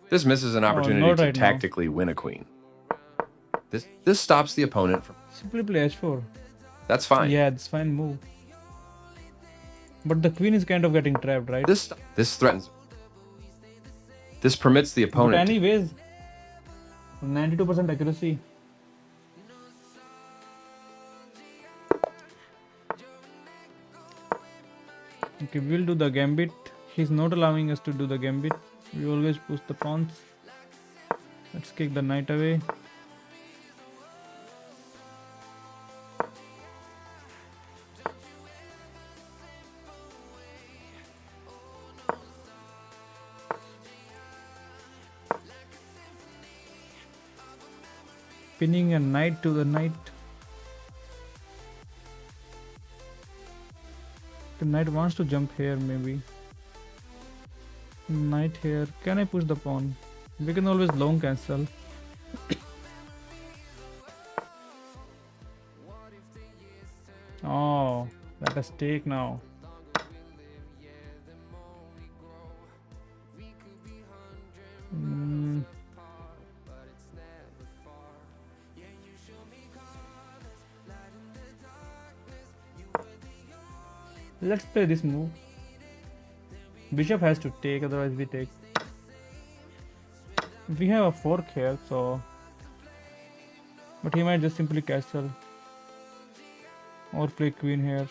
This misses an opportunity not to right now. tactically win a queen. This stops the opponent from. Simply play H4. That's fine. Yeah, it's fine move. But the queen is kind of getting trapped, right? This threatens. This permits the But opponent. anyways, 92% accuracy. Okay, we'll do the gambit. He's not allowing us to do the gambit. We always push the pawns. Let's kick the knight away. Pinning a knight to the knight. The knight wants to jump here, maybe. Knight here. Can I push the pawn? We can always long cancel. Oh, that a stake now. Mm. Let's play this move. Bishop has to take, otherwise we take. We have a fork here, so. But he might just simply castle. Or play queen here.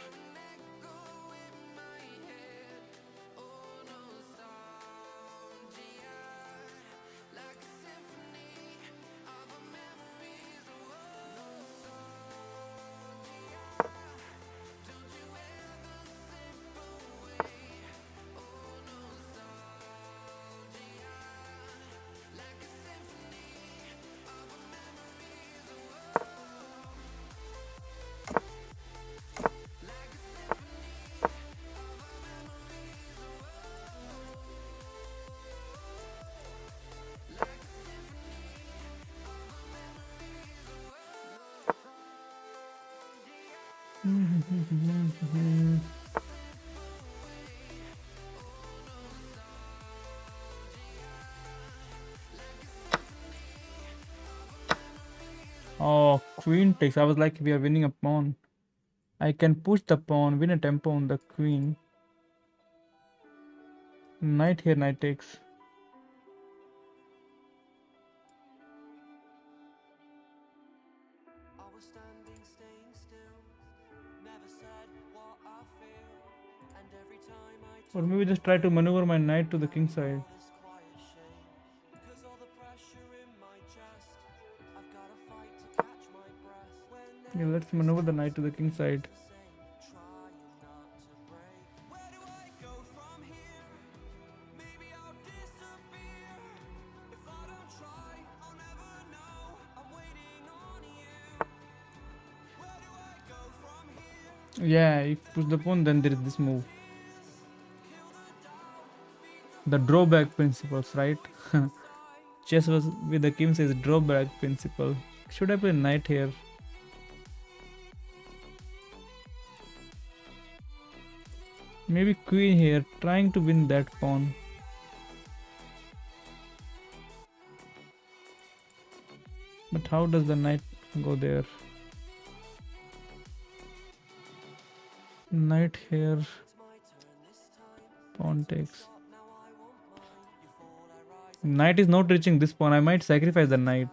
Oh, queen takes. I was like, we are winning a pawn. I can push the pawn, win a tempo on the queen. Knight here, knight takes. Or maybe just try to maneuver my knight to the king side. Yeah, let's maneuver the knight to the king side. Yeah, if push the pawn, then there is this move. The drawback principles, right? Chess was with the king says drawback principle. Should I play knight here? Maybe queen here, trying to win that pawn. But how does the knight go there? Knight here, pawn takes. Knight is not reaching this pawn. I might sacrifice the knight.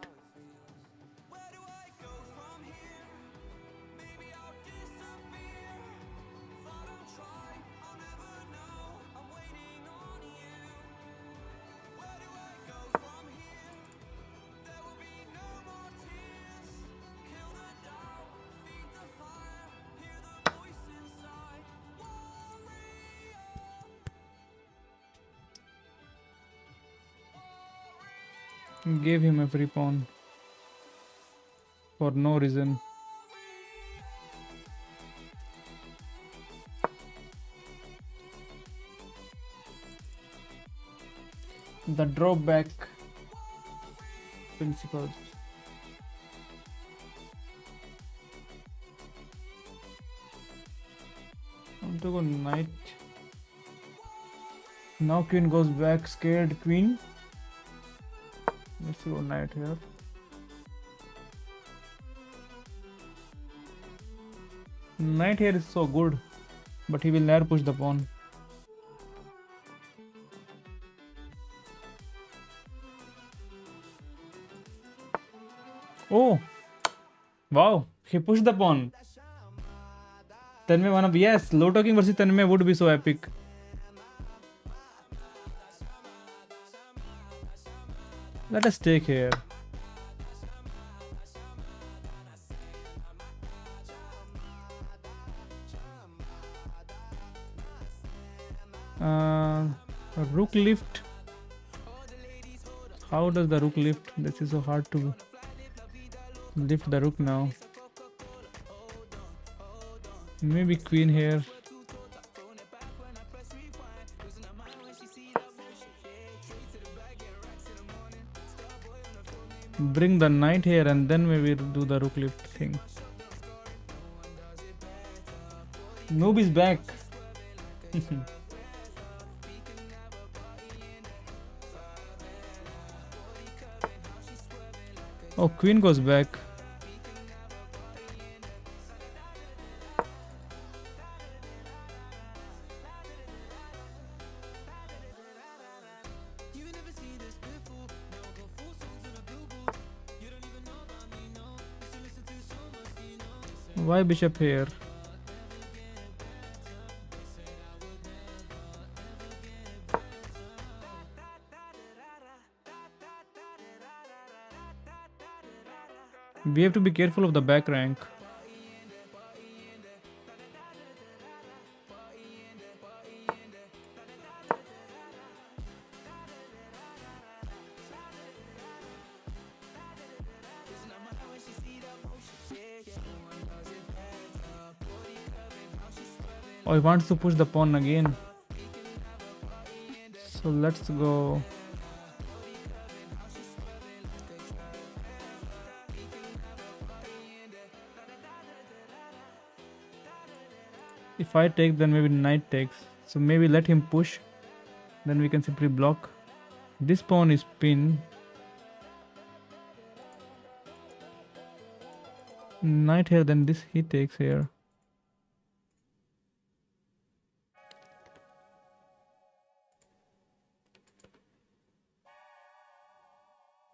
Gave him a free pawn for no reason. The drawback principles. I want to go knight. Now queen goes back, scared queen. Let's go knight here. Knight here is so good, but he will never push the pawn. Oh, wow, he pushed the pawn. Tanmay one of, yes, low talking versus Tanmay would be so epic. Let us take here. Rook lift. How does the rook lift? This is so hard to lift the rook now. Maybe queen here. Bring the knight here and then maybe do the rook lift thing. Noob is back. Oh, queen goes back. Why bishop here? We have to be careful of the back rank. Oh, he wants to push the pawn again. So let's go. If I take, then maybe knight takes. So maybe let him push. Then we can simply block. This pawn is pinned. Knight here, then this he takes here.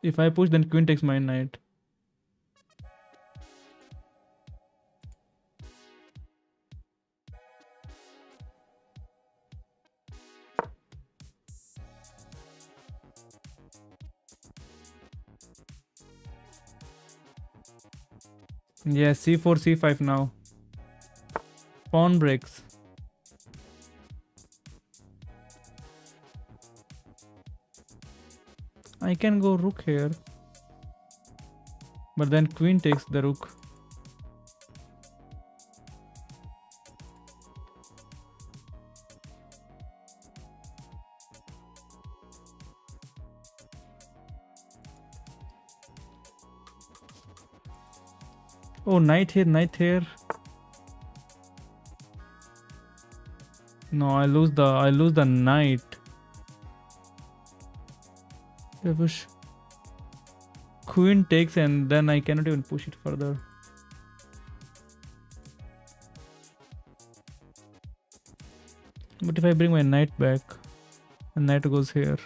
If I push, then queen takes my knight. Yeah, c4, c5 now. Pawn breaks. I can go rook here. But then queen takes the rook. Oh, knight here, knight here. No, I lose the knight. Yeah, push. Queen takes and then I cannot even push it further. But if I bring my knight back, and knight goes here.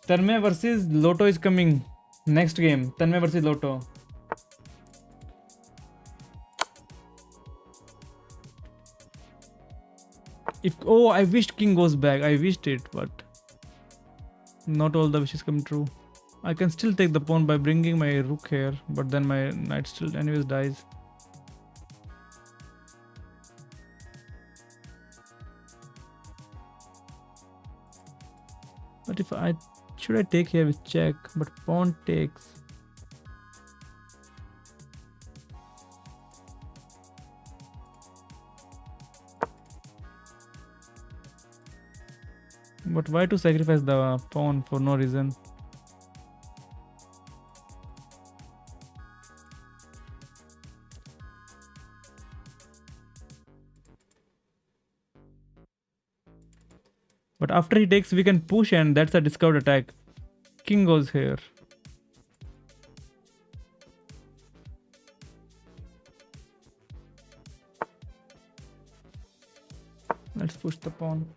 Tanmay versus Lotto is coming. Next game. Tanmay versus Lotto. I wished king goes back. I wished it, but not all the wishes come true. I can still take the pawn by bringing my rook here, but then my knight still anyways dies. But if I should I take here with check, but pawn takes. But why to sacrifice the pawn for no reason? But after he takes, we can push, and that's a discovered attack. King goes here. Let's push the pawn.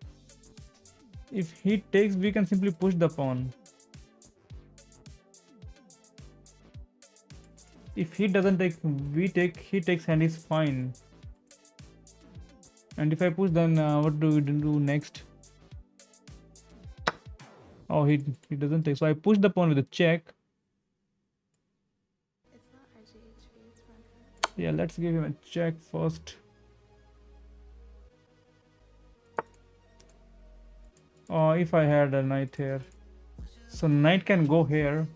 If he takes, we can simply push the pawn. If he doesn't take, we take, he takes and is fine. And if I push, then what do we do next? Oh, he doesn't take. So I push the pawn with a check. It's not RGHV, it's Marco. Yeah, let's give him a check first. Oh, if I had a knight here. So knight can go here.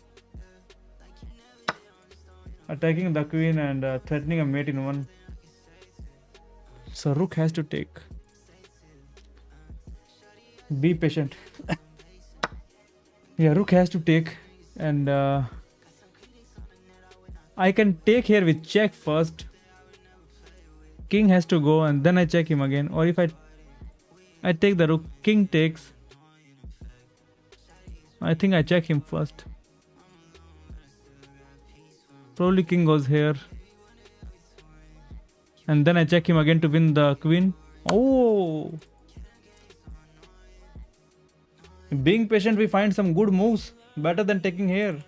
Attacking the queen and threatening a mate in one. So rook has to take. Be patient. Yeah, rook has to take, and I can take here with check first. King has to go, and then I check him again. Or if I take the rook, king takes. I think I check him first. Probably king goes here, and then I check him again to win the queen. Oh! Being patient, we find some good moves. Better than taking here.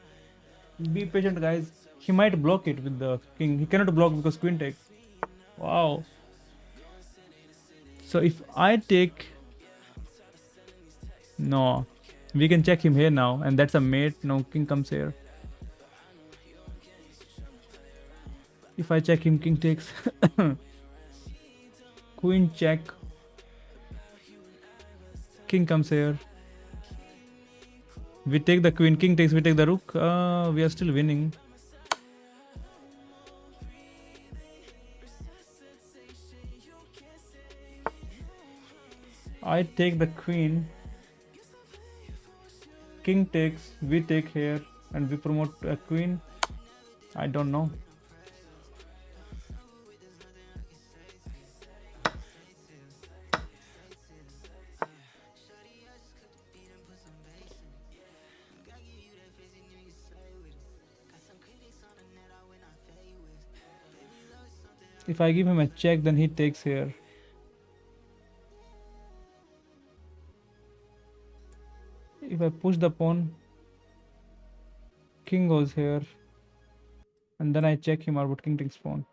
Be patient, guys. He might block it with the king. He cannot block because queen takes. Wow. So if I take... No. We can check him here now. And that's a mate. No, king comes here. If I check him, king takes. Queen check. King comes here. We take the queen, king takes, we take the rook. We are still winning. I take the queen. king takes, we take here, and we promote a queen. I don't know. If I give him a check, then he takes here. If I push the pawn, king goes here, and then I check him out, but king takes pawn.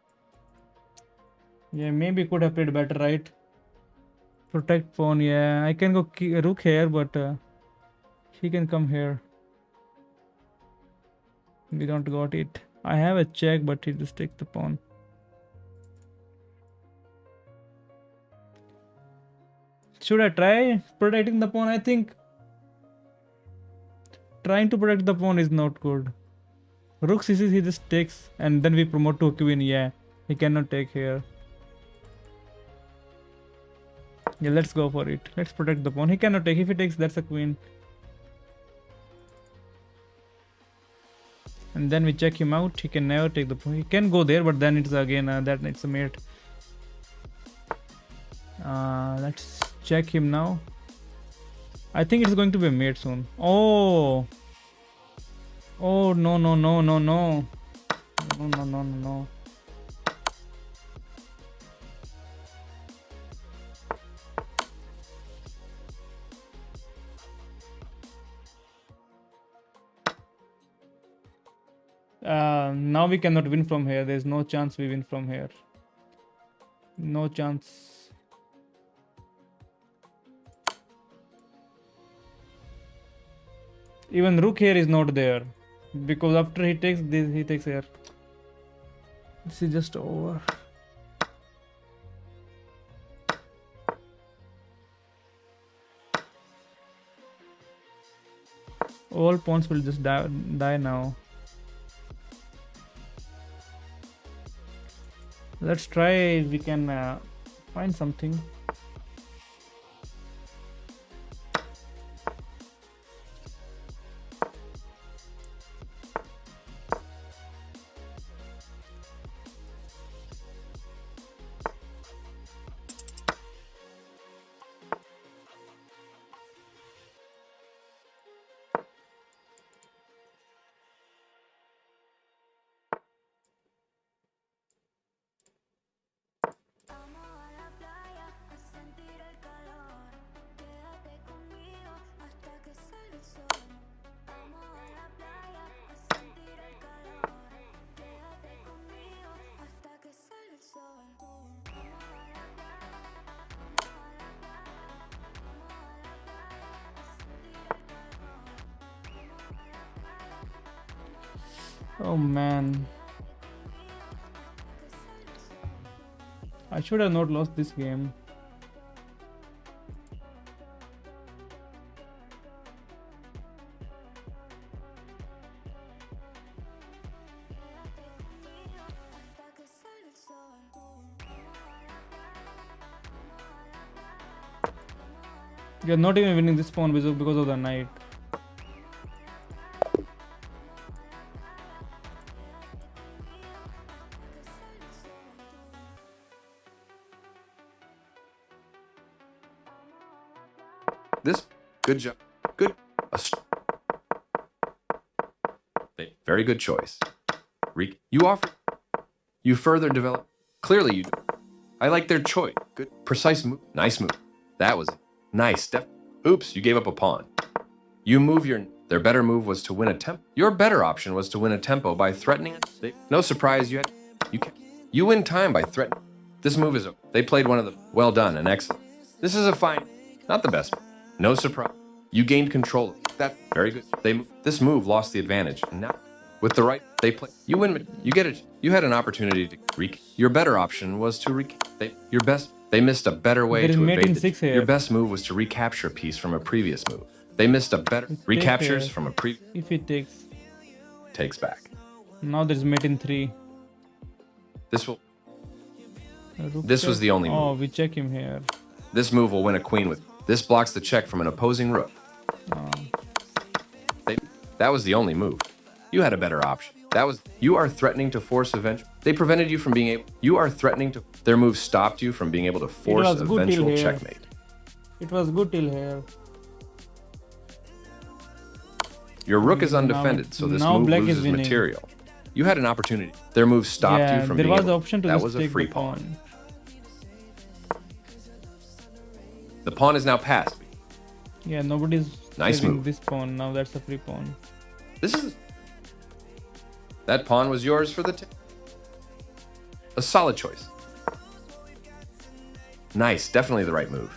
Yeah, maybe could have played better, right? Protect pawn, yeah. I can go rook here, but he can come here. We don't got it. I have a check, but he just takes the pawn. Should I try protecting the pawn? I think trying to protect the pawn is not good. Rook c6, he just takes, and then we promote to a queen. Yeah, he cannot take here. Yeah, let's go for it. Let's protect the pawn. He cannot take. If he takes, that's a queen. And then we check him out. He can never take the pawn. He can go there, but then it's again that it's a mate. Let's check him now. I think it's going to be a mate soon. Oh. Oh, no, no, no, no, no. No, no, no, no, no. Now we cannot win from here. There's no chance we win from here. No chance. Even rook here is not there, because after he takes this, he takes here. This is just over. All pawns will just die now. Let's try if we can find something. Oh man, I should have not lost this game. You're not even winning this pawn because of the knight. This, good job. Good. Very good choice. You offer. You further develop. Clearly you do. I like their choice. Good. Precise move. Nice move. That was nice step. Oops, you gave up a pawn. You move their better move was to win a tempo. Your better option was to win a tempo by threatening it. No surprise you win time by threatening. This move is they played one of the well done and excellent. This is a fine, not the best. No surprise. You gained control. That very good. This move lost the advantage. And now, with the right, they play. You win. You get it. You had an opportunity to your better option was to They missed a better way to evade. Your best move was to recapture a piece from a previous move. They missed a better recaptures from a previous. If it takes back. Now there's mate in 3. This was the only move. Oh, we check him here. This move will win a queen with. This blocks the check from an opposing rook. That was the only move. You had a better option. You are threatening to force eventual. They prevented you from being able. You are threatening to. Their move stopped you from being able to force was good till eventual here. checkmate. It was good till here. Your rook is Now undefended, so this now move black is loses winning. material. You had an opportunity. Their move stopped Yeah, you from there being was able. the option to that just was a take free the pawn. The pawn is now passed. Yeah, nobody's Nice taking move. this pawn. Now that's a free pawn. This is. That pawn was yours for the. A solid choice. Nice, definitely the right move.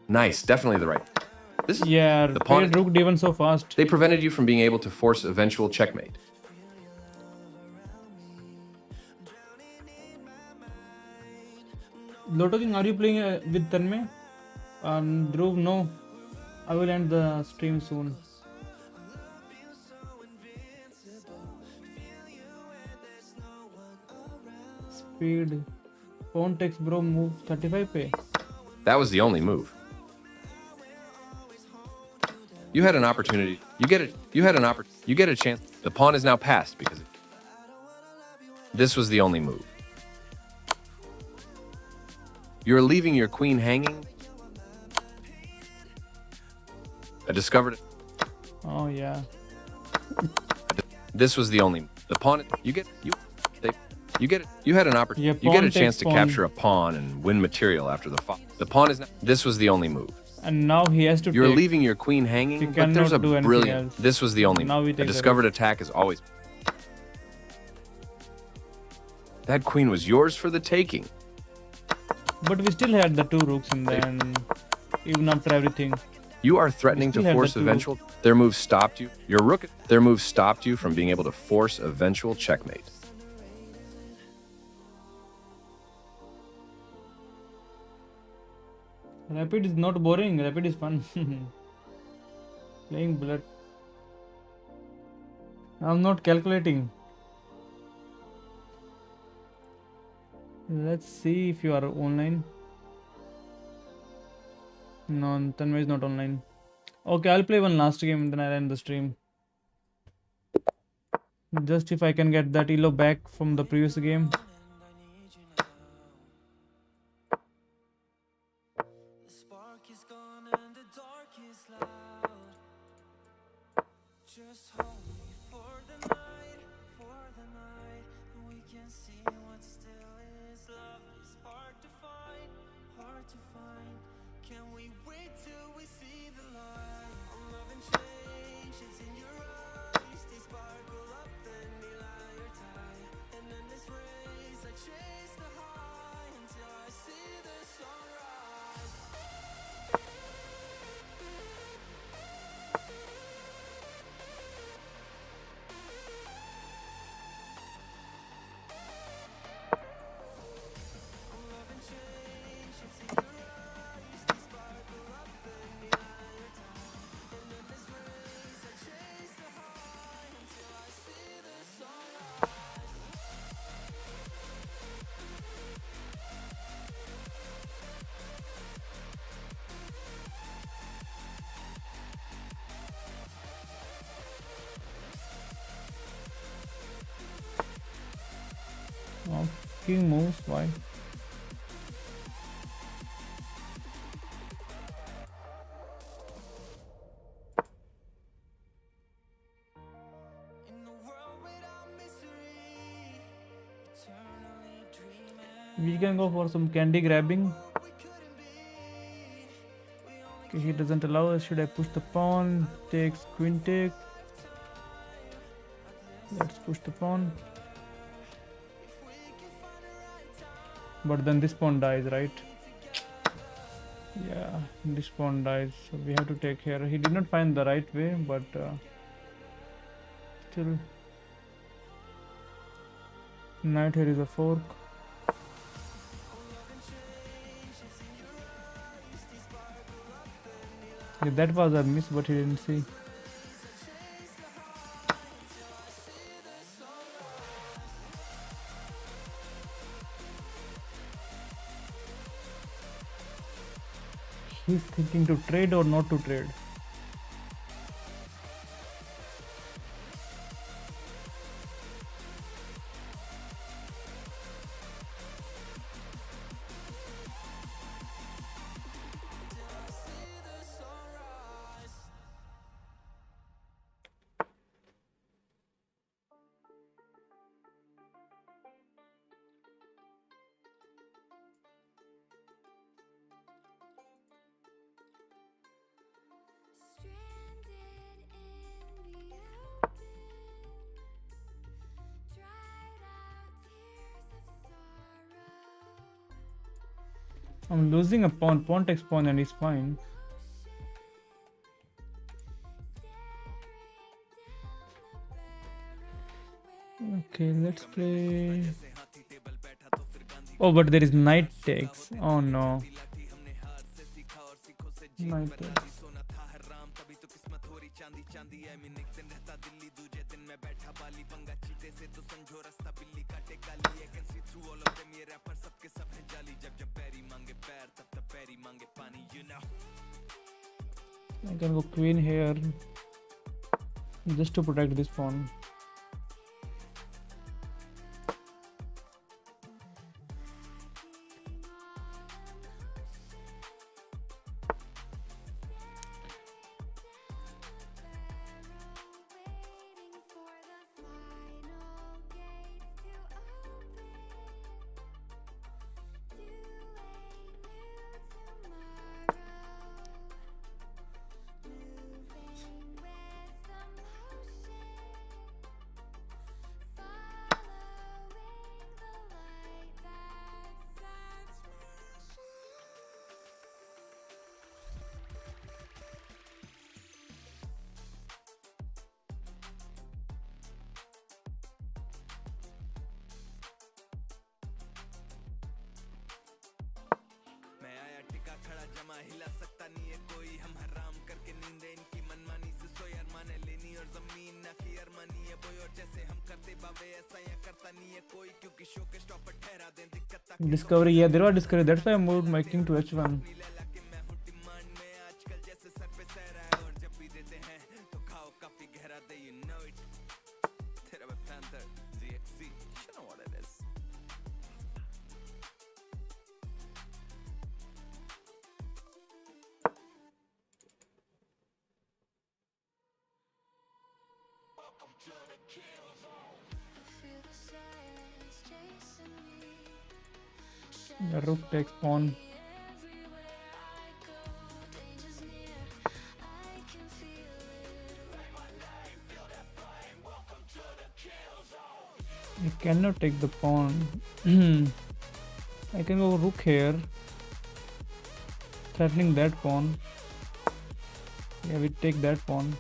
Nice, definitely the right. This is Yeah, the pawn. played rook d1 so fast. They prevented you from being able to force eventual checkmate. Lotto King, are you playing with Tanmay? Dhruv, no. I will end the stream soon. Speed. Pawn takes bro move 35 pay. That was the only move. You had an opportunity. You get it. You had an opportunity. You get a chance. The pawn is now passed because this was the only move. You're leaving your queen hanging. I discovered it. Oh yeah. This was the only. The pawn. You get. You get it. You had an opportunity. Yeah, you get a pawn chance takes to pawn. capture a pawn and win material after the pawn. The pawn is. This was the only move. And now he has to You're take. leaving your queen hanging, He but there's a cannot do anything brilliant. else. This was the only. Now we A take the discovered attack is always. That queen was yours for the taking. But we still had the two rooks in the end, even after everything. You are threatening to still had force the two. eventual. Their move stopped you. Your rook. Their move stopped you from being able to force eventual checkmate. Rapid is not boring. Rapid is fun. Playing blood. I'm not calculating. Let's see if you are online. No, Tanmay is not online. Okay, I'll play one last game and then I'll end the stream. Just if I can get that elo back from the previous game. Just hold me for the night, we can see what still is. Love is hard to find, Can we wait till we see the light? I'm loving change, it's in your eyes. They sparkle up, then they lie tight. And in this race, I chase the high until I see the sunrise. Oh, king moves, why? We can go for some candy grabbing. Okay, he doesn't allow us. Should I push the pawn? Takes queen take. Let's push the pawn. But then this pawn dies, right? Yeah, this pawn dies. So we have to take care. He did not find the right way, but still. Knight here is a fork. Yeah, that was a miss, but he didn't see. He's thinking to trade or not to trade. I'm losing a pawn. Pawn takes pawn and he's fine. Okay, let's play. Oh, but there is knight takes. Oh no. Knight takes. I can go queen here just to protect this pawn. Discovery, yeah, there was discovery. That's why I moved my king to h1. The rook takes pawn. I cannot take the pawn. I can go rook here, threatening that pawn. Yeah, we take that pawn.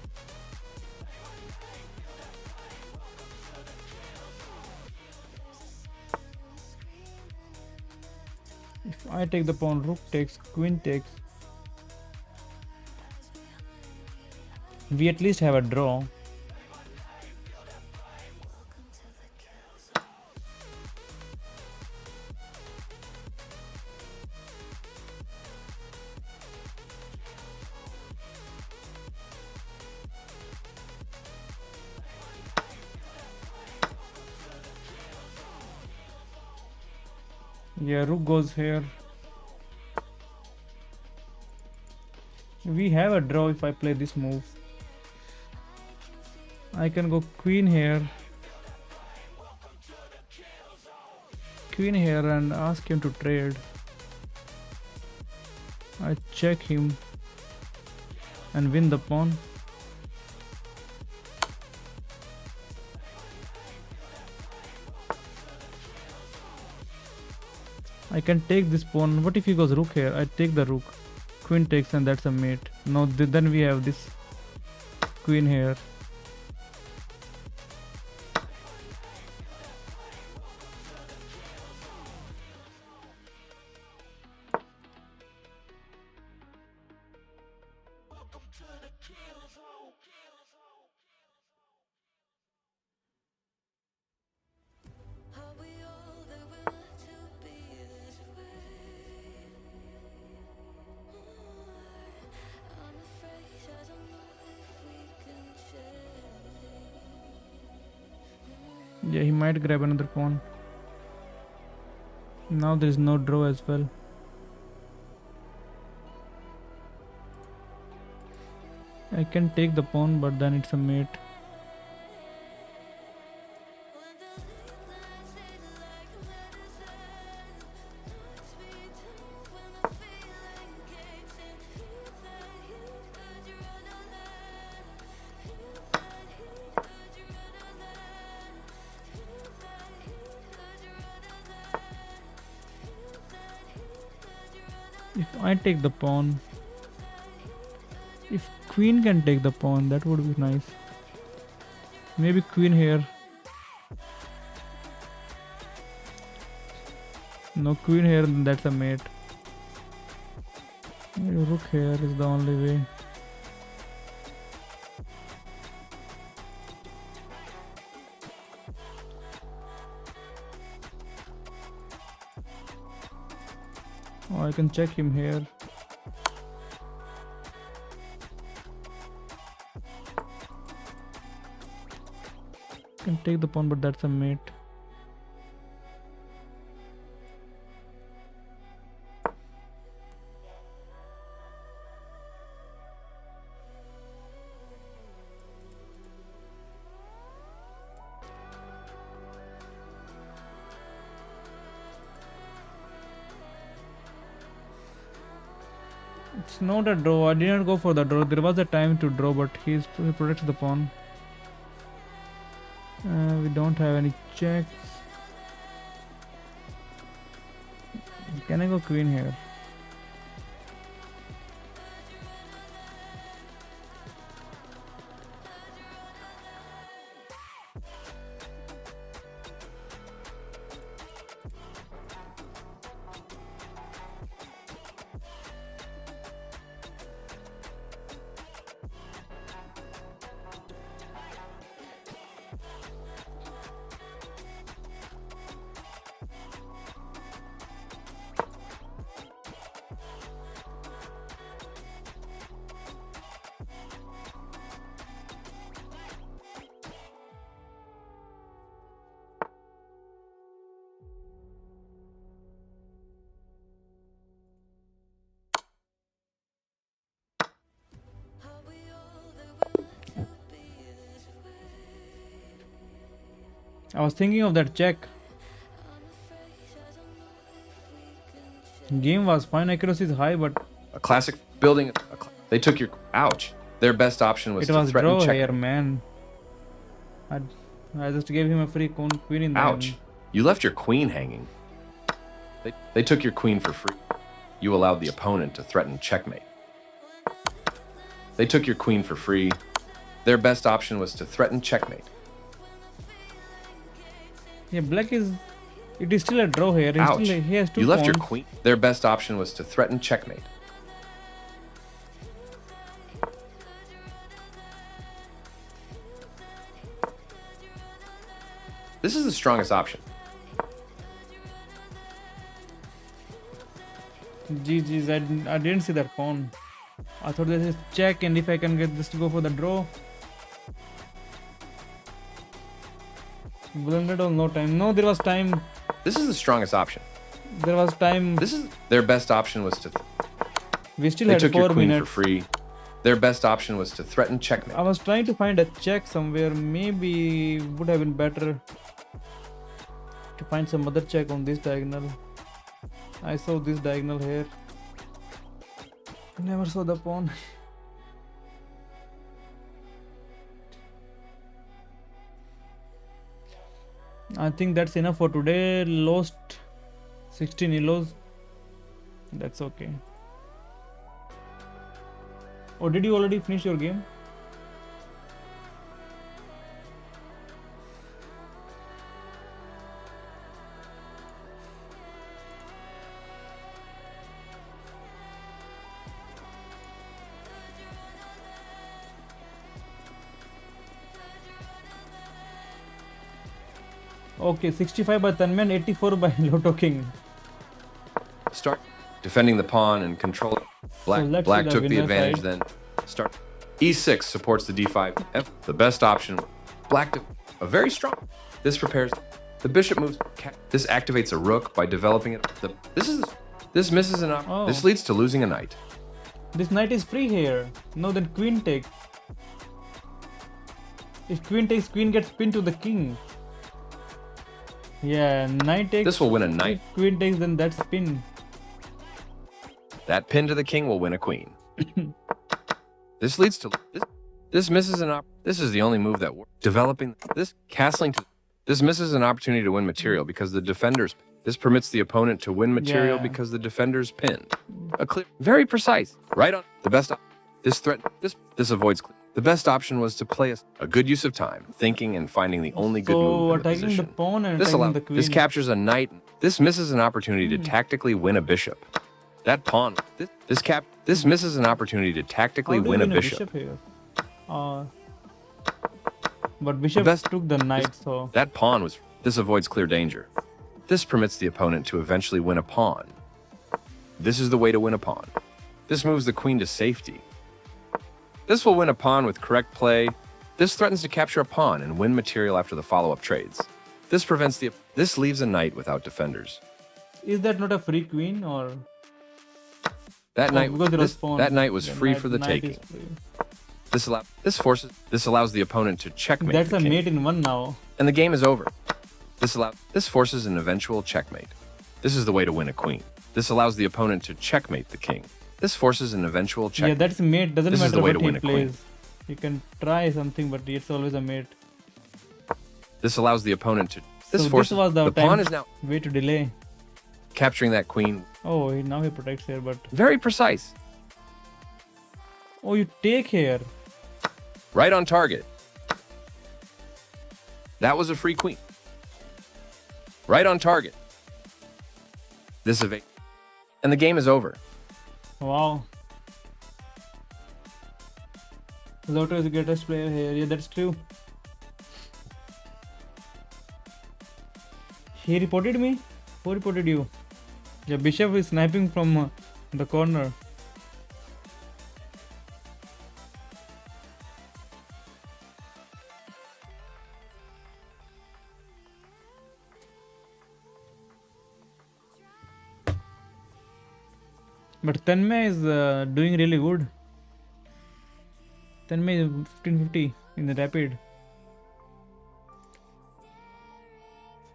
If I take the pawn, rook takes, queen takes. We at least have a draw. Yeah, rook goes here. We have a draw if I play this move. I can go queen here. Queen here and ask him to trade. I check him and win the pawn. I can take this pawn. What if he goes rook here? I take the rook. Queen takes and that's a mate. Now then we have this queen here. Yeah, he might grab another pawn. Now there is no draw as well. I can take the pawn, but then it's a mate. If I take the pawn, if queen can take the pawn, that would be nice. Maybe queen here. No queen here, then that's a mate. Maybe rook here is the only way. Oh, I can check him here. Can take the pawn, but that's a mate. It's not a draw. I didn't go for the draw. There was a time to draw, but he protects the pawn. We don't have any checks. Can I go queen here? I was thinking of that check. Game was fine, accuracy is high, but A classic building. They took your. Ouch. Their best option was it to was threaten draw check. here, man. I just gave him a free queen in the Ouch. end. You left your queen hanging. They took your queen for free. You allowed the opponent to threaten checkmate. They took your queen for free. Their best option was to threaten checkmate. Yeah, black is. It is still a draw here. Ouch. He has two You left your pawns. queen. Their best option was to threaten checkmate. This is the strongest option. GG's, I didn't see that pawn. I thought this is check, and if I can get this to go for the draw. Blundered or no time? No, there was time. This is the strongest option. There was time. This is their best option was to. We still They had took your 4 queen minutes. for free. Their best option was to threaten checkmate. I was trying to find a check somewhere. Maybe would have been better to find some other check on this diagonal. I saw this diagonal here. I never saw the pawn. I think that's enough for today. Lost 16 elos. That's okay. Or did you already finish your game? Okay, 65 by Tanman, 84 by Lotto King. Start defending the pawn and control. Black let's Black see the took the winner advantage. side. Then start. E6 supports the D5. F. The best option. Black to a very strong. This prepares. The bishop moves. This activates a rook by developing it. This misses an op. Oh. This leads to losing a knight. This knight is free here. No, then queen takes. If queen takes, queen gets pinned to the king. Yeah, knight takes. This will win a knight. If queen takes, then that's pin. That pin to the king will win a queen. This leads to this misses an op. This is the only move that works. Developing this castling to this misses an opportunity to win material because the defenders. This permits the opponent to win material Yeah. because the defender's pinned. A clear, very precise. Right on the best. This threat. This avoids. The best option was to play a good use of time, thinking and finding the only good move So in the attacking the position. pawn and This attacking allows. the queen. This captures a knight. This misses an opportunity to tactically win a bishop. That pawn. This misses an opportunity to tactically How do you win a win bishop. here? But bishop best- took the knight, so That pawn was. This avoids clear danger. This permits the opponent to eventually win a pawn. This is the way to win a pawn. This moves the queen to safety. This will win a pawn with correct play. This threatens to capture a pawn and win material after the follow-up trades. This leaves a knight without defenders. is that not a free queen or? That Oh, knight. because it was pawn. That knight was The free knight- for the knight taking. is free. This allows the opponent to checkmate. That's the a king. mate in one now. And the game is over. This forces an eventual checkmate. This is the way to win a queen. This allows the opponent to checkmate the king. This forces an eventual Yeah, checkmate. that's a mate. Doesn't This is matter the way what to win he a queen. plays. You can try something, but it's always a mate. This allows the opponent to. This So forces this was the pawn time is now way to delay. capturing that queen. Oh, now he protects here, but Very precise. oh, you take here. Right on target. That was a free queen. Right on target. This evade. And the game is over. Wow. Lotto is the greatest player here. Yeah, that's true. He reported me? Who reported you? Yeah, Bishop is sniping from the corner. But Tanmay is doing really good. Tanmay is 1550 in the rapid.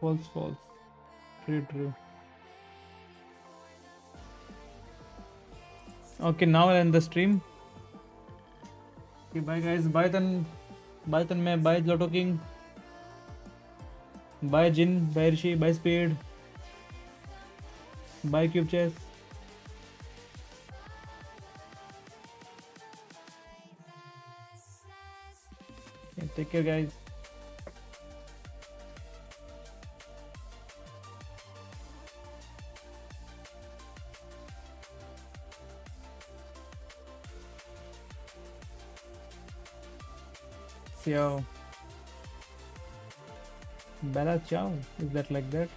False, false. True, true. Okay, now I'll end the stream. Okay, bye guys. Bye Tanmay. Bye Lotto King. Bye Jin. Bye Rishi. Bye Speed. Bye Cube Chess. Okay, take care guys. Ciao. Bella ciao. Is that like that?